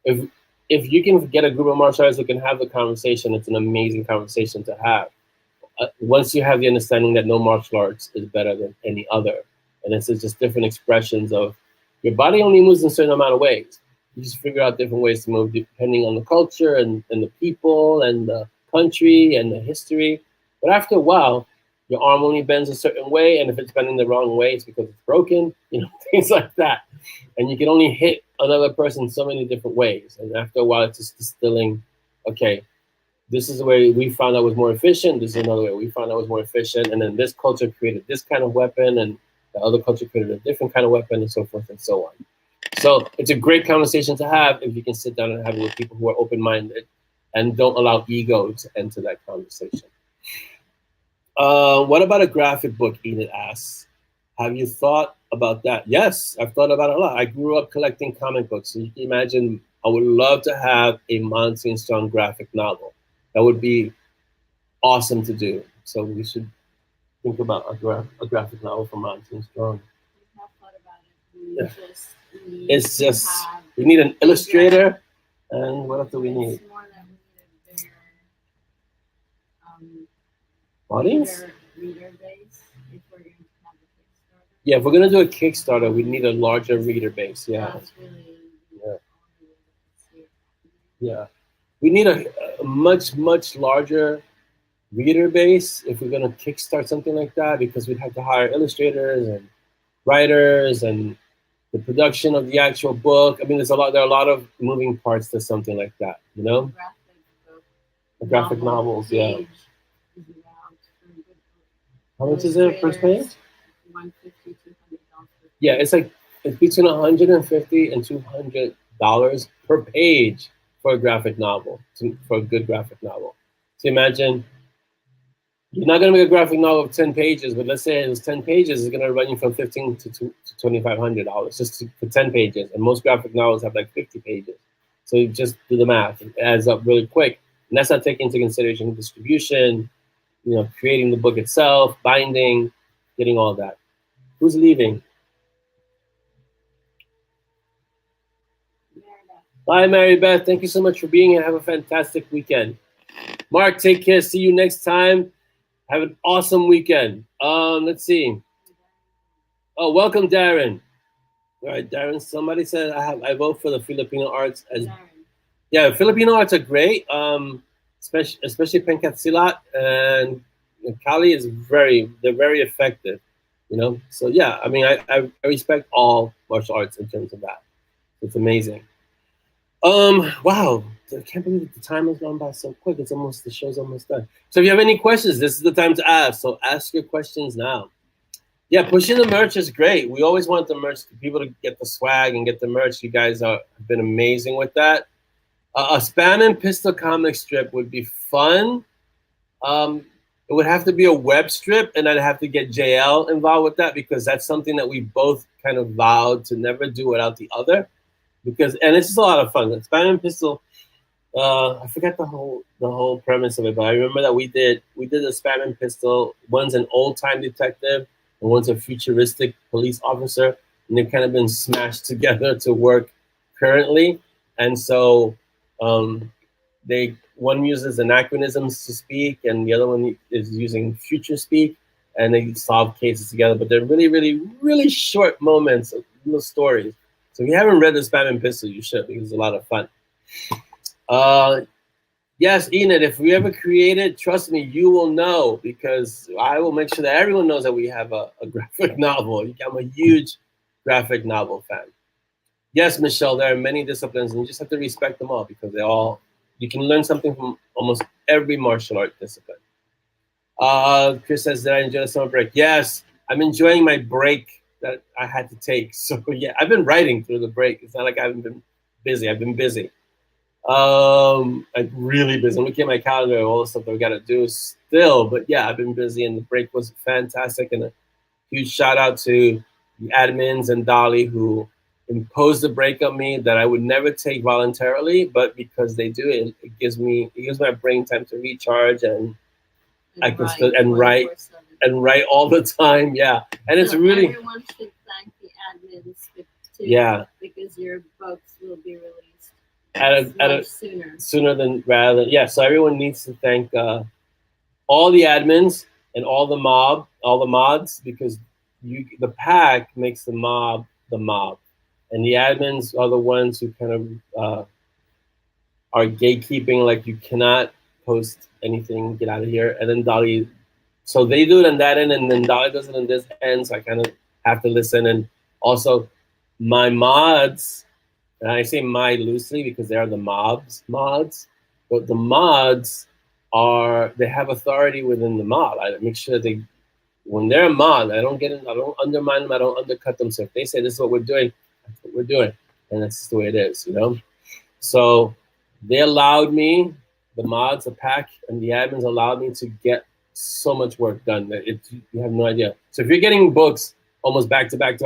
if you can get a group of martial artists who can have the conversation, it's an amazing conversation to have. Once you have the understanding that no martial arts is better than any other, and it's just different expressions of your body only moves in a certain amount of ways. You just figure out different ways to move depending on the culture and the people and the country and the history. But after a while, your arm only bends a certain way, and if it's bending the wrong way, it's because it's broken, things like that. And you can only hit another person so many different ways. And after a while, it's just distilling, okay, this is the way we found out was more efficient. This is another way we found out was more efficient. And then this culture created this kind of weapon, and the other culture created a different kind of weapon, and so forth and so on. So it's a great conversation to have if you can sit down and have it with people who are open-minded and don't allow ego to enter that conversation. What about a graphic book, Enid asks? Have you thought about that? Yes, I've thought about it a lot. I grew up collecting comic books. So you can imagine I would love to have a Monty and Strong graphic novel. That would be awesome to do. So we should think about a graphic novel for Monty and Strong. We have thought about it. It's just we need an illustrator, and what else do we need? It's more that we need a bigger audience? Reader base if we're going to have a Kickstarter. Yeah, if we're gonna do a Kickstarter, we need a larger reader base. Yeah. That's really Yeah. We need a much larger reader base if we're gonna kickstart something like that, because we'd have to hire illustrators and writers and the production of the actual book. I mean, there are a lot of moving parts to something like that, graphic novels, yeah. How much is it first page? $150, $200. Yeah, it's between $150 and $200 per page for a graphic novel, for a good graphic novel. So imagine, you're not going to make a graphic novel of 10 pages, but let's say it was 10 pages, it's going to run you from $1,500 to $2,500 just for 10 pages. And most graphic novels have like 50 pages. So you just do the math. It adds up really quick. And that's not taking into consideration distribution, creating the book itself, binding, getting all that. Who's leaving? Bye, Mary Beth. Thank you so much for being here. Have a fantastic weekend. Mark, take care. See you next time. Have an awesome weekend. Let's see. Oh, welcome, Darren. All right, Darren. Somebody said I vote for the Filipino arts as. Yeah, Filipino arts are great. Especially Pencak and Kali they're very effective. So yeah, I mean, I respect all martial arts in terms of that. It's amazing. Wow, I can't believe the time has gone by so quick. The show's almost done. So if you have any questions, this is the time to ask. So ask your questions now. Yeah, pushing the merch is great. We always want the merch, people to get the swag and get the merch. You guys have been amazing with that. A Spam and Pistol comic strip would be fun. It would have to be a web strip, and I'd have to get JL involved with that, because that's something that we both kind of vowed to never do without the other. And it's just a lot of fun. Spam and Pistol, I forgot the whole premise of it, but I remember that we did the Spam and Pistol. One's an old time detective, and one's a futuristic police officer, and they've kind of been smashed together to work currently. And so one uses anachronisms to speak, and the other one is using future speak, and they solve cases together. But they're really, really, really short moments of little stories. So if you haven't read the Spam and Pistol, you should, because it's a lot of fun. Yes, Enid, if we ever create it, trust me, you will know, because I will make sure that everyone knows that we have a graphic novel. I'm a huge graphic novel fan. Yes, Michelle, there are many disciplines, and you just have to respect them all, because you can learn something from almost every martial art discipline. Chris says, did I enjoy the summer break? Yes, I'm enjoying my break that I had to take. So yeah, I've been writing through the break. It's not like I haven't been busy. I've been busy. I'm really busy. I'm looking at my calendar, all the stuff that we got to do still. But yeah, I've been busy, and the break was fantastic. And a huge shout out to the admins and Dolly, who imposed a break on me that I would never take voluntarily, but because they do it, it gives my brain time to recharge, and I can still write all the time. Yeah, and it's really, everyone should thank the admins too. Yeah, because your books will be released sooner than rather. Yeah, so everyone needs to thank all the admins and all the mods, because the pack makes the mob, and the admins are the ones who kind of are gatekeeping, like you cannot post anything, get out of here. And then Dolly, so they do it on that end, and then Dolly does it on this end, so I kind of have to listen. And also my mods, and I say my loosely because they are the mods, but the mods they have authority within the mob. I make sure when they're a mod, I don't undermine them, I don't undercut them. So if they say this is what we're doing, that's what we're doing, and that's just the way it is, you know. So they allowed me, the mods, the pack, and the admins allowed me to get so much work done that you have no idea. So if you're getting books almost back to back,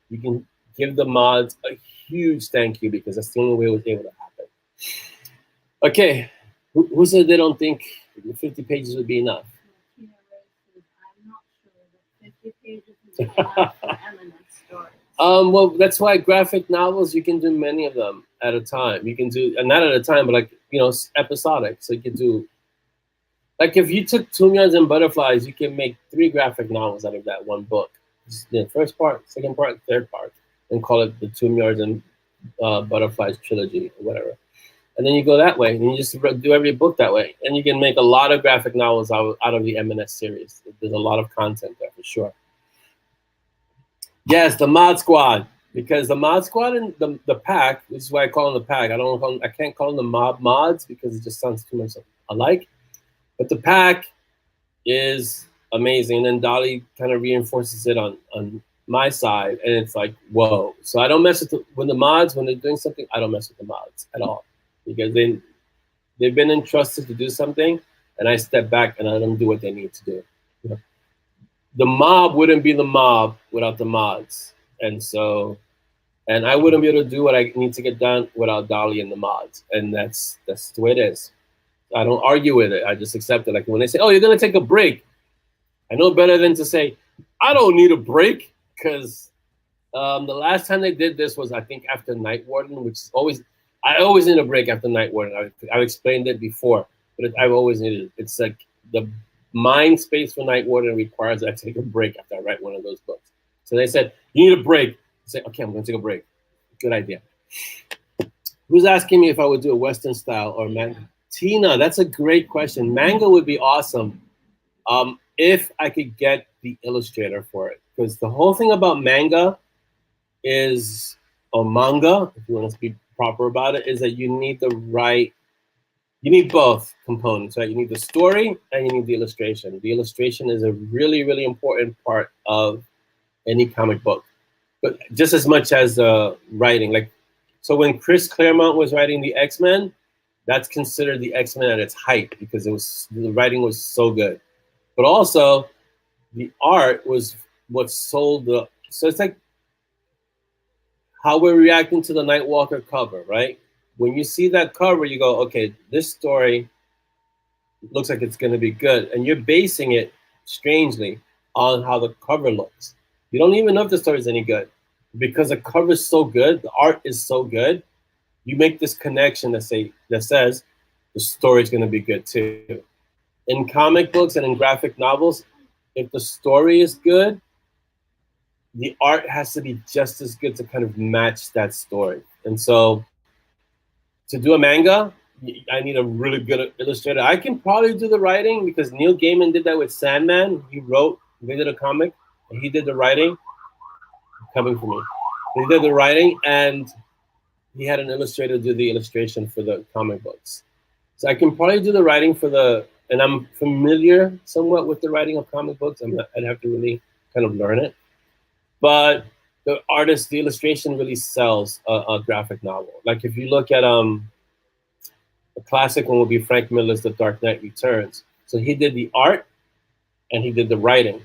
you can give the mods a huge thank you, because that's the only way it was able to happen. Okay, who said they don't think 50 pages would be enough? I'm not sure that 50 pages would be enough for M&S stories. Well, that's why graphic novels, you can do many of them at a time. You can do, not at a time, but like, episodic. So you can do, like if you took Tomb Yards and Butterflies, you can make 3 graphic novels out of that one book. The first part, second part, third part, and call it the Tomb Yards and Butterflies trilogy or whatever. And then you go that way, and you just do every book that way. And you can make a lot of graphic novels out of the M&S series. There's a lot of content there for sure. Yes, the Mod Squad, because the Mod Squad and the pack, this is why I call them the pack. I can't call them the mods because it just sounds too much alike. But the pack is amazing. And then Dolly kind of reinforces it on my side, and it's like, whoa. So I don't mess with the mods when they're doing something. I don't mess with the mods at all, because they've been entrusted to do something, and I step back and I let them do what they need to do. The mob wouldn't be the mob without the mods, and I wouldn't be able to do what I need to get done without Dolly and the mods, and that's the way it is. I don't argue with it. I just accept it. Like when they say, "Oh, you're gonna take a break," I know better than to say, "I don't need a break," because the last time they did this was, I think, after Night Warden, which is I always need a break after Night Warden. I've explained it before, but I've always needed it. It's like the mind space for Night Warden requires that I take a break after I write one of those books. So they said, "You need a break." I say, "Okay, I'm going to take a break." Good idea. Who's asking me if I would do a Western style or manga? Tina, that's a great question. Manga would be awesome if I could get the illustrator for it. Because the whole thing about manga is, or manga, if you want to be proper about it, is that you need both components, right? You need the story and you need the illustration. The illustration is a really, really important part of any comic book, but just as much as writing. Like, so when Chris Claremont was writing the X-Men, that's considered the X-Men at its height, because the writing was so good. But also, the art was what sold so it's like how we're reacting to the Nightwalker cover, right? When you see that cover, you go, okay, this story looks like it's going to be good. And you're basing it, strangely, on how the cover looks. You don't even know if the story is any good because the cover is so good, the art is so good. You make this connection that says the story is going to be good too. In comic books and in graphic novels, if the story is good, the art has to be just as good to kind of match that story. And so to do a manga, I need a really good illustrator. I can probably do the writing because Neil Gaiman did that with Sandman. They did a comic, and he did the writing. Coming for me. He did the writing, and he had an illustrator do the illustration for the comic books. So I can probably do the writing and I'm familiar somewhat with the writing of comic books. I'd have to really kind of learn it. But the illustration really sells a graphic novel. Like if you look at a classic one would be Frank Miller's The Dark Knight Returns. So he did the art and he did the writing.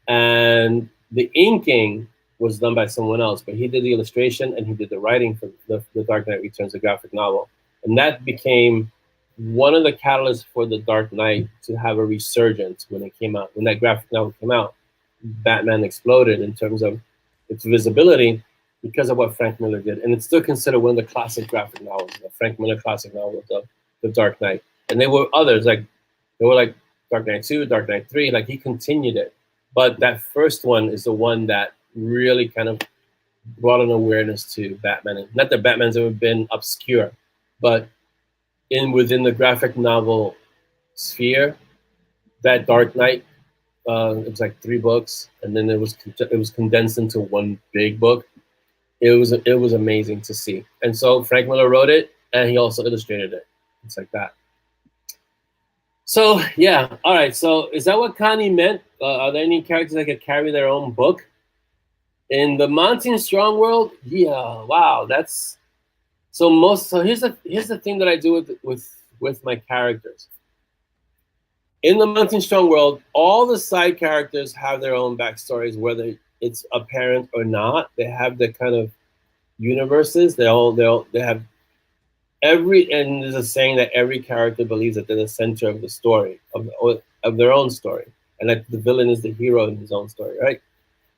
And the inking was done by someone else, but he did the illustration and he did the writing for the Dark Knight Returns, a graphic novel. And that became one of the catalysts for the Dark Knight to have a resurgence when it came out. When that graphic novel came out, Batman exploded in terms of its visibility because of what Frank Miller did. And it's still considered one of the classic graphic novels, the Frank Miller classic novel of the Dark Knight. And there were others, like Dark Knight 2, Dark Knight 3, like he continued it. But that first one is the one that really kind of brought an awareness to Batman. Not that Batman's ever been obscure, but within the graphic novel sphere, that Dark Knight, it was like 3 books, and then it was condensed into one big book. It was amazing to see. And so Frank Miller wrote it, and he also illustrated it. It's like that. So yeah, all right. So is that what Connie meant? Are there any characters that could carry their own book? In the Monty and Strong world, yeah, wow, that's so. Here's the thing that I do with my characters. In the Monty and Strong world, all the side characters have their own backstories, whether it's apparent or not. They have the kind of universes. They have and there's a saying that every character believes that they're the center of the story of their own story, and that the villain is the hero in his own story, right?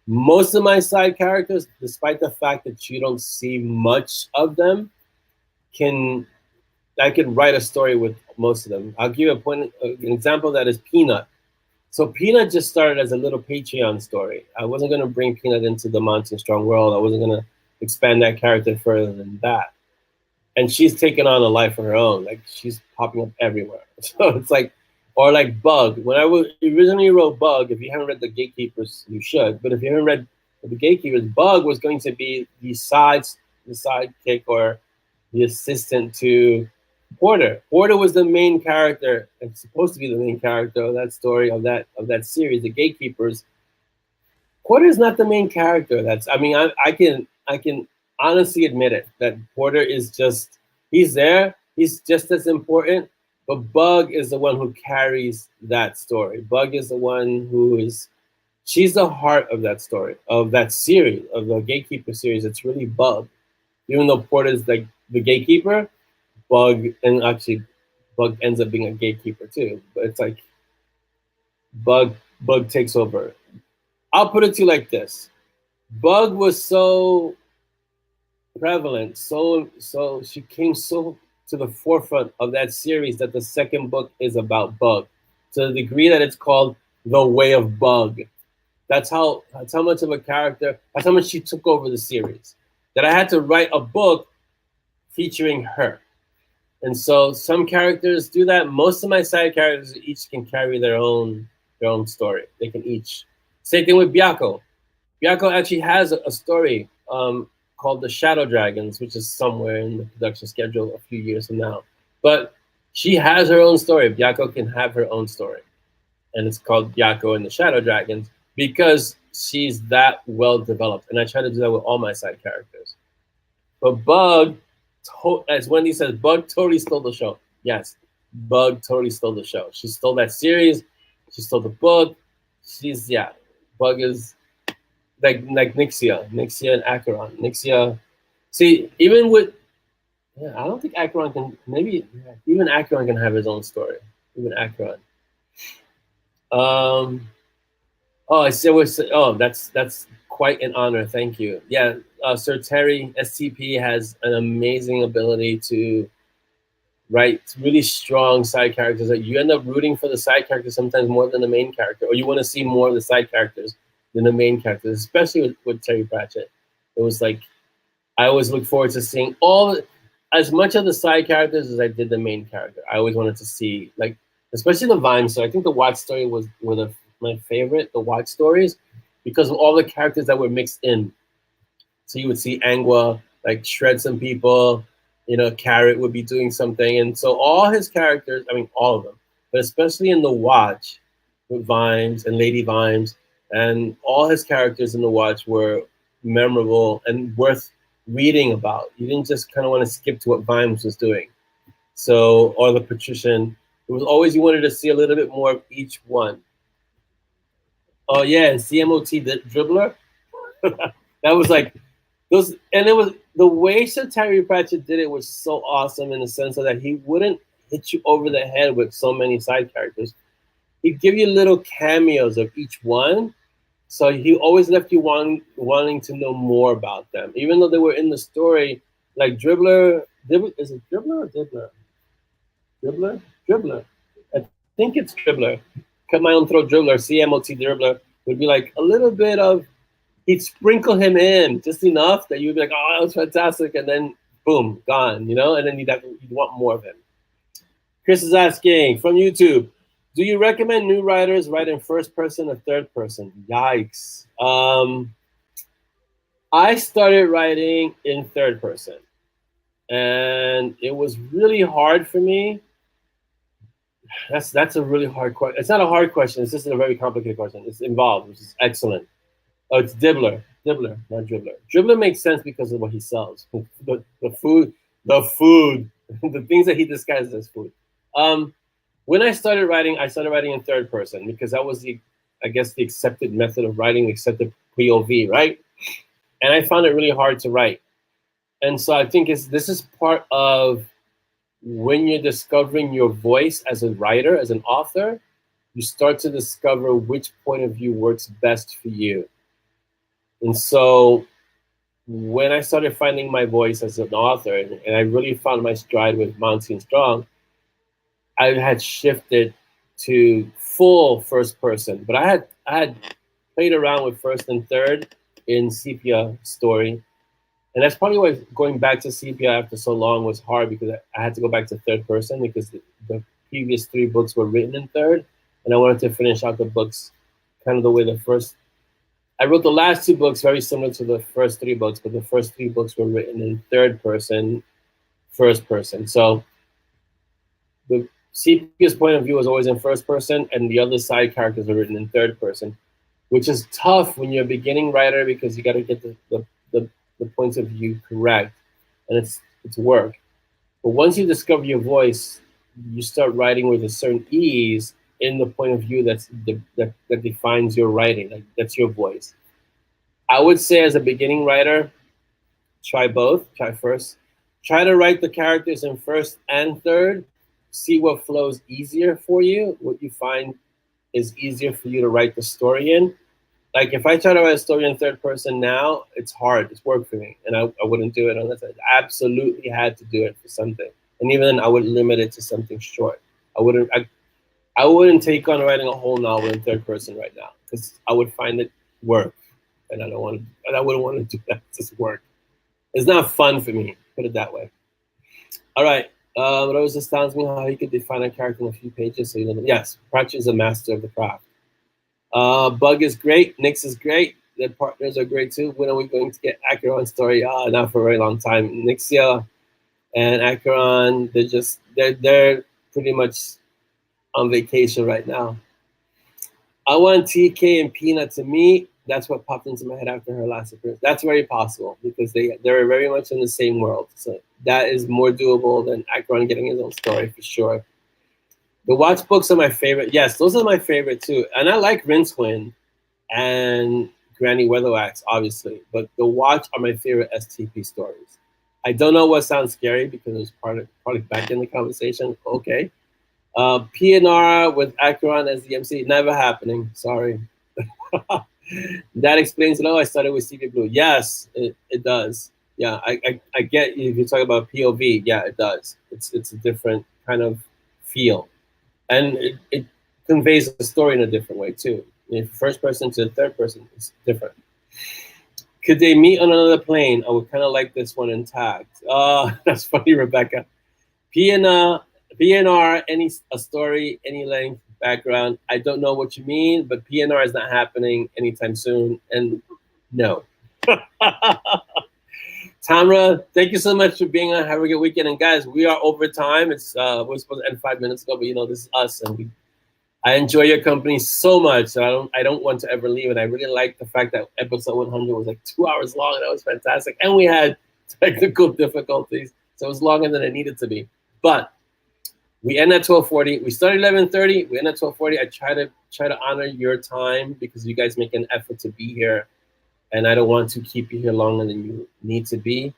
Most of my side characters, despite the fact that you don't see much of them, I can write a story with most of them. I'll give you an example that is Peanut. So Peanut just started as a little Patreon story. I wasn't going to bring Peanut into the Monty and Strong world. I wasn't going to expand that character further than that. And she's taken on a life of her own. Like she's popping up everywhere. So it's like, or like Bug. When I originally wrote Bug, if you haven't read The Gatekeepers, you should. But if you haven't read The Gatekeepers, Bug was going to be the sidekick or the assistant to Porter. Porter was the main character. It's supposed to be the main character of that story, of that series, The Gatekeepers. Porter is not the main character. I can honestly admit it, that Porter is just, he's there. He's just as important. But Bug is the one who carries that story. Bug is the one she's the heart of that story, of that series, of the Gatekeeper series. It's really Bug. Even though Porter is like the gatekeeper, Bug ends up being a gatekeeper too. But it's like Bug takes over. I'll put it to you like this. Bug was so prevalent, so she came so to the forefront of that series that the second book is about Bug, to the degree that it's called The Way of Bug. That's how much of a character, that's how much she took over the series, that I had to write a book featuring her. And so some characters do that. Most of my side characters each can carry their own story. They can each. Same thing with Byako. Byako actually has a story called The Shadow Dragons, which is somewhere in the production schedule a few years from now. But she has her own story. Byako can have her own story. And it's called Byako and the Shadow Dragons because she's that well developed. And I try to do that with all my side characters. But Bug, as Wendy says, Bug totally stole the show. Yes, Bug totally stole the show. She stole that series. She stole the book. Bug is like Nixia and Acheron. Nixia, see, even with, I don't think Acheron can, even Acheron can have his own story. Even Acheron. Oh, I see. Oh, that's quite an honor. Thank you. Yeah, Sir Terry STP has an amazing ability to write really strong side characters that you end up rooting for the side characters sometimes more than the main character, or you want to see more of the side characters than the main characters. Especially with Terry Pratchett, it was like I always look forward to seeing as much of the side characters as I did the main character. I always wanted to see, like, especially the Vine story. I think the Watch story were my favorite, the Watch stories, because of all the characters that were mixed in. So you would see Angua like shred some people, Carrot would be doing something, and so all his characters, I mean all of them, but especially in the Watch with Vimes and Lady Vimes, and all his characters in the Watch were memorable and worth reading about. You didn't just kind of want to skip to what Vimes was doing. So, or the Patrician, it was always you wanted to see a little bit more of each one. Oh yeah, and CMOT the Dribbler, that was like those, and it was the way Sir Terry Pratchett did it was so awesome in the sense of that he wouldn't hit you over the head with so many side characters. He'd give you little cameos of each one, so he always left you wanting to know more about them, even though they were in the story. Like Dribbler, is it Dribbler or Dibbler? Dribbler. I think it's Dribbler. Cut my own throat, Dribbler. CMOT Dribbler would be like a little bit of. He'd sprinkle him in just enough that you'd be like, "Oh, that was fantastic," and then boom, gone. And then you'd want more of him. Chris is asking from YouTube, do you recommend new writers write in first person or third person? Yikes. I started writing in third person, and it was really hard for me. That's a really hard question. It's not a hard question. It's just a very complicated question. It's involved, which is excellent. Oh, it's Dibbler, not Dribbler. Dribbler makes sense because of what he sells. The food, the things that he disguises as food. When I started writing in third person because that was the accepted method of writing, accepted POV, right? And I found it really hard to write. And so I think this is part of when you're discovering your voice as a writer, as an author, you start to discover which point of view works best for you. And so when I started finding my voice as an author, and I really found my stride with Mounting Strong, I had shifted to full first person. But I had played around with first and third in Sepia story. And that's probably why going back to Sepia after so long was hard, because I had to go back to third person because the previous 3 books were written in third. And I wanted to finish out the books kind of the way I wrote the last 2 books very similar to the first 3 books, but the first 3 books were written in third person, first person. So the Sepia's point of view was always in first person, and the other side characters are written in third person, which is tough when you're a beginning writer because you got to get the points of view correct, and it's work. But once you discover your voice, you start writing with a certain ease in the point of view that defines your writing. Like that's your voice. I would say as a beginning writer, try both. Try first. Try to write the characters in first and third. See what flows easier for you. What you find is easier for you to write the story in. Like if I try to write a story in third person now, it's hard. It's work for me, and I wouldn't do it unless I absolutely had to do it for something. And even then, I would limit it to something short. I wouldn't take on writing a whole novel in third person right now because I would find it work, and I wouldn't want to do that. It's just work. It's not fun for me. Put it that way. All right. It always astounds me how he could define a character in a few pages. So yes, Pratchett is a master of the craft. Bug is great. Nyx is great. Their partners are great too. When are we going to get Acheron's story? Not for a very long time. Nyxia and Acheron, they're pretty much on vacation right now. I want TK and Peanut to meet. That's what popped into my head after her last appearance. That's very possible because they're very much in the same world. So that is more doable than Acheron getting his own story for sure. The Watch books are my favorite. Yes, those are my favorite too. And I like Rincewind and Granny Weatherwax, obviously. But the Watch are my favorite STP stories. I don't know what sounds scary because it was probably back in the conversation. Okay. PNR with Acheron as the MC, never happening. Sorry. That explains it all. I started with CV Blue. Yes, it does. Yeah, I get if you're talking about POV. Yeah, it does. It's a different kind of feel, and it conveys the story in a different way too. If first person to third person, it's different. Could they meet on another plane? I would kind of like this one intact. That's funny, Rebecca. PNR, any a story, any length, background. I don't know what you mean, but PNR is not happening anytime soon. And no. Tamra, thank you so much for being on. Have a good weekend. And guys, we are over time. It's we're supposed to end 5 minutes ago, but this is us, and I enjoy your company so much. So I don't want to ever leave. And I really like the fact that episode 100 was like 2 hours long. That was fantastic. And we had technical difficulties, so it was longer than it needed to be. But we end at 12:40. We started 11:30. We end at 12:40. I try to honor your time because you guys make an effort to be here, and I don't want to keep you here longer than you need to be.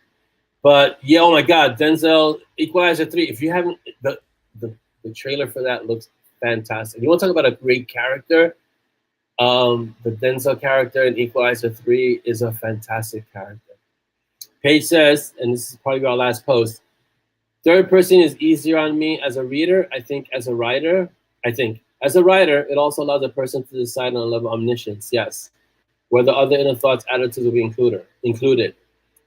But yeah, oh my God, Denzel Equalizer 3. If you haven't, the trailer for that looks fantastic. You want to talk about a great character? The Denzel character in Equalizer 3 is a fantastic character. Paige says, and this is probably our last post, third person is easier on me as a reader. I think as a writer, it also allows a person to decide on a level of omniscience. Yes. Whether other inner thoughts, attitudes will be included.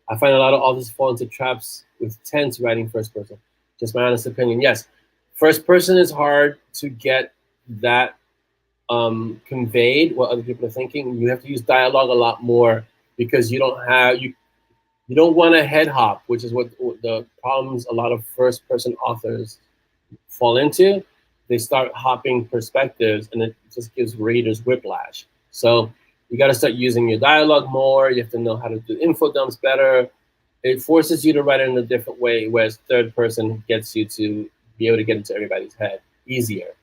I find a lot of authors fall into traps with tense writing first person. Just my honest opinion. Yes. First person is hard to get that conveyed, what other people are thinking. You have to use dialogue a lot more because you don't want to head hop, which is what the problems a lot of first person authors fall into. They start hopping perspectives and it just gives readers whiplash. So you got to start using your dialogue more. You have to know how to do info dumps better. It forces you to write it in a different way, whereas third person gets you to be able to get into everybody's head easier.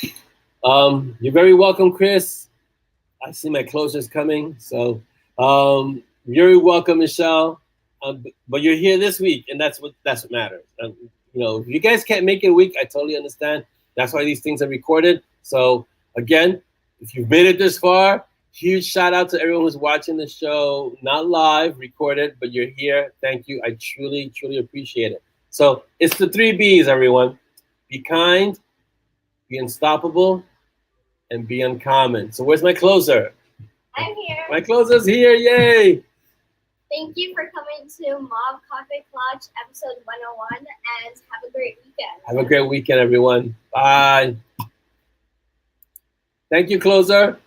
You're very welcome, Chris. I see my closers coming. So you're welcome, Michelle. But you're here this week, and that's what matters. If you guys can't make it a week, I totally understand. That's why these things are recorded. So again, if you've made it this far, huge shout out to everyone who's watching the show, not live, recorded, but you're here. Thank you. I truly, truly appreciate it. So it's the 3 B's, everyone. Be kind, be unstoppable, and be uncommon. So where's my closer? I'm here. My closer's here. Yay! Thank you for coming to MoB Kaffeeklatsch episode 101, and have a great weekend. Have a great weekend, everyone. Bye. Thank you, closer.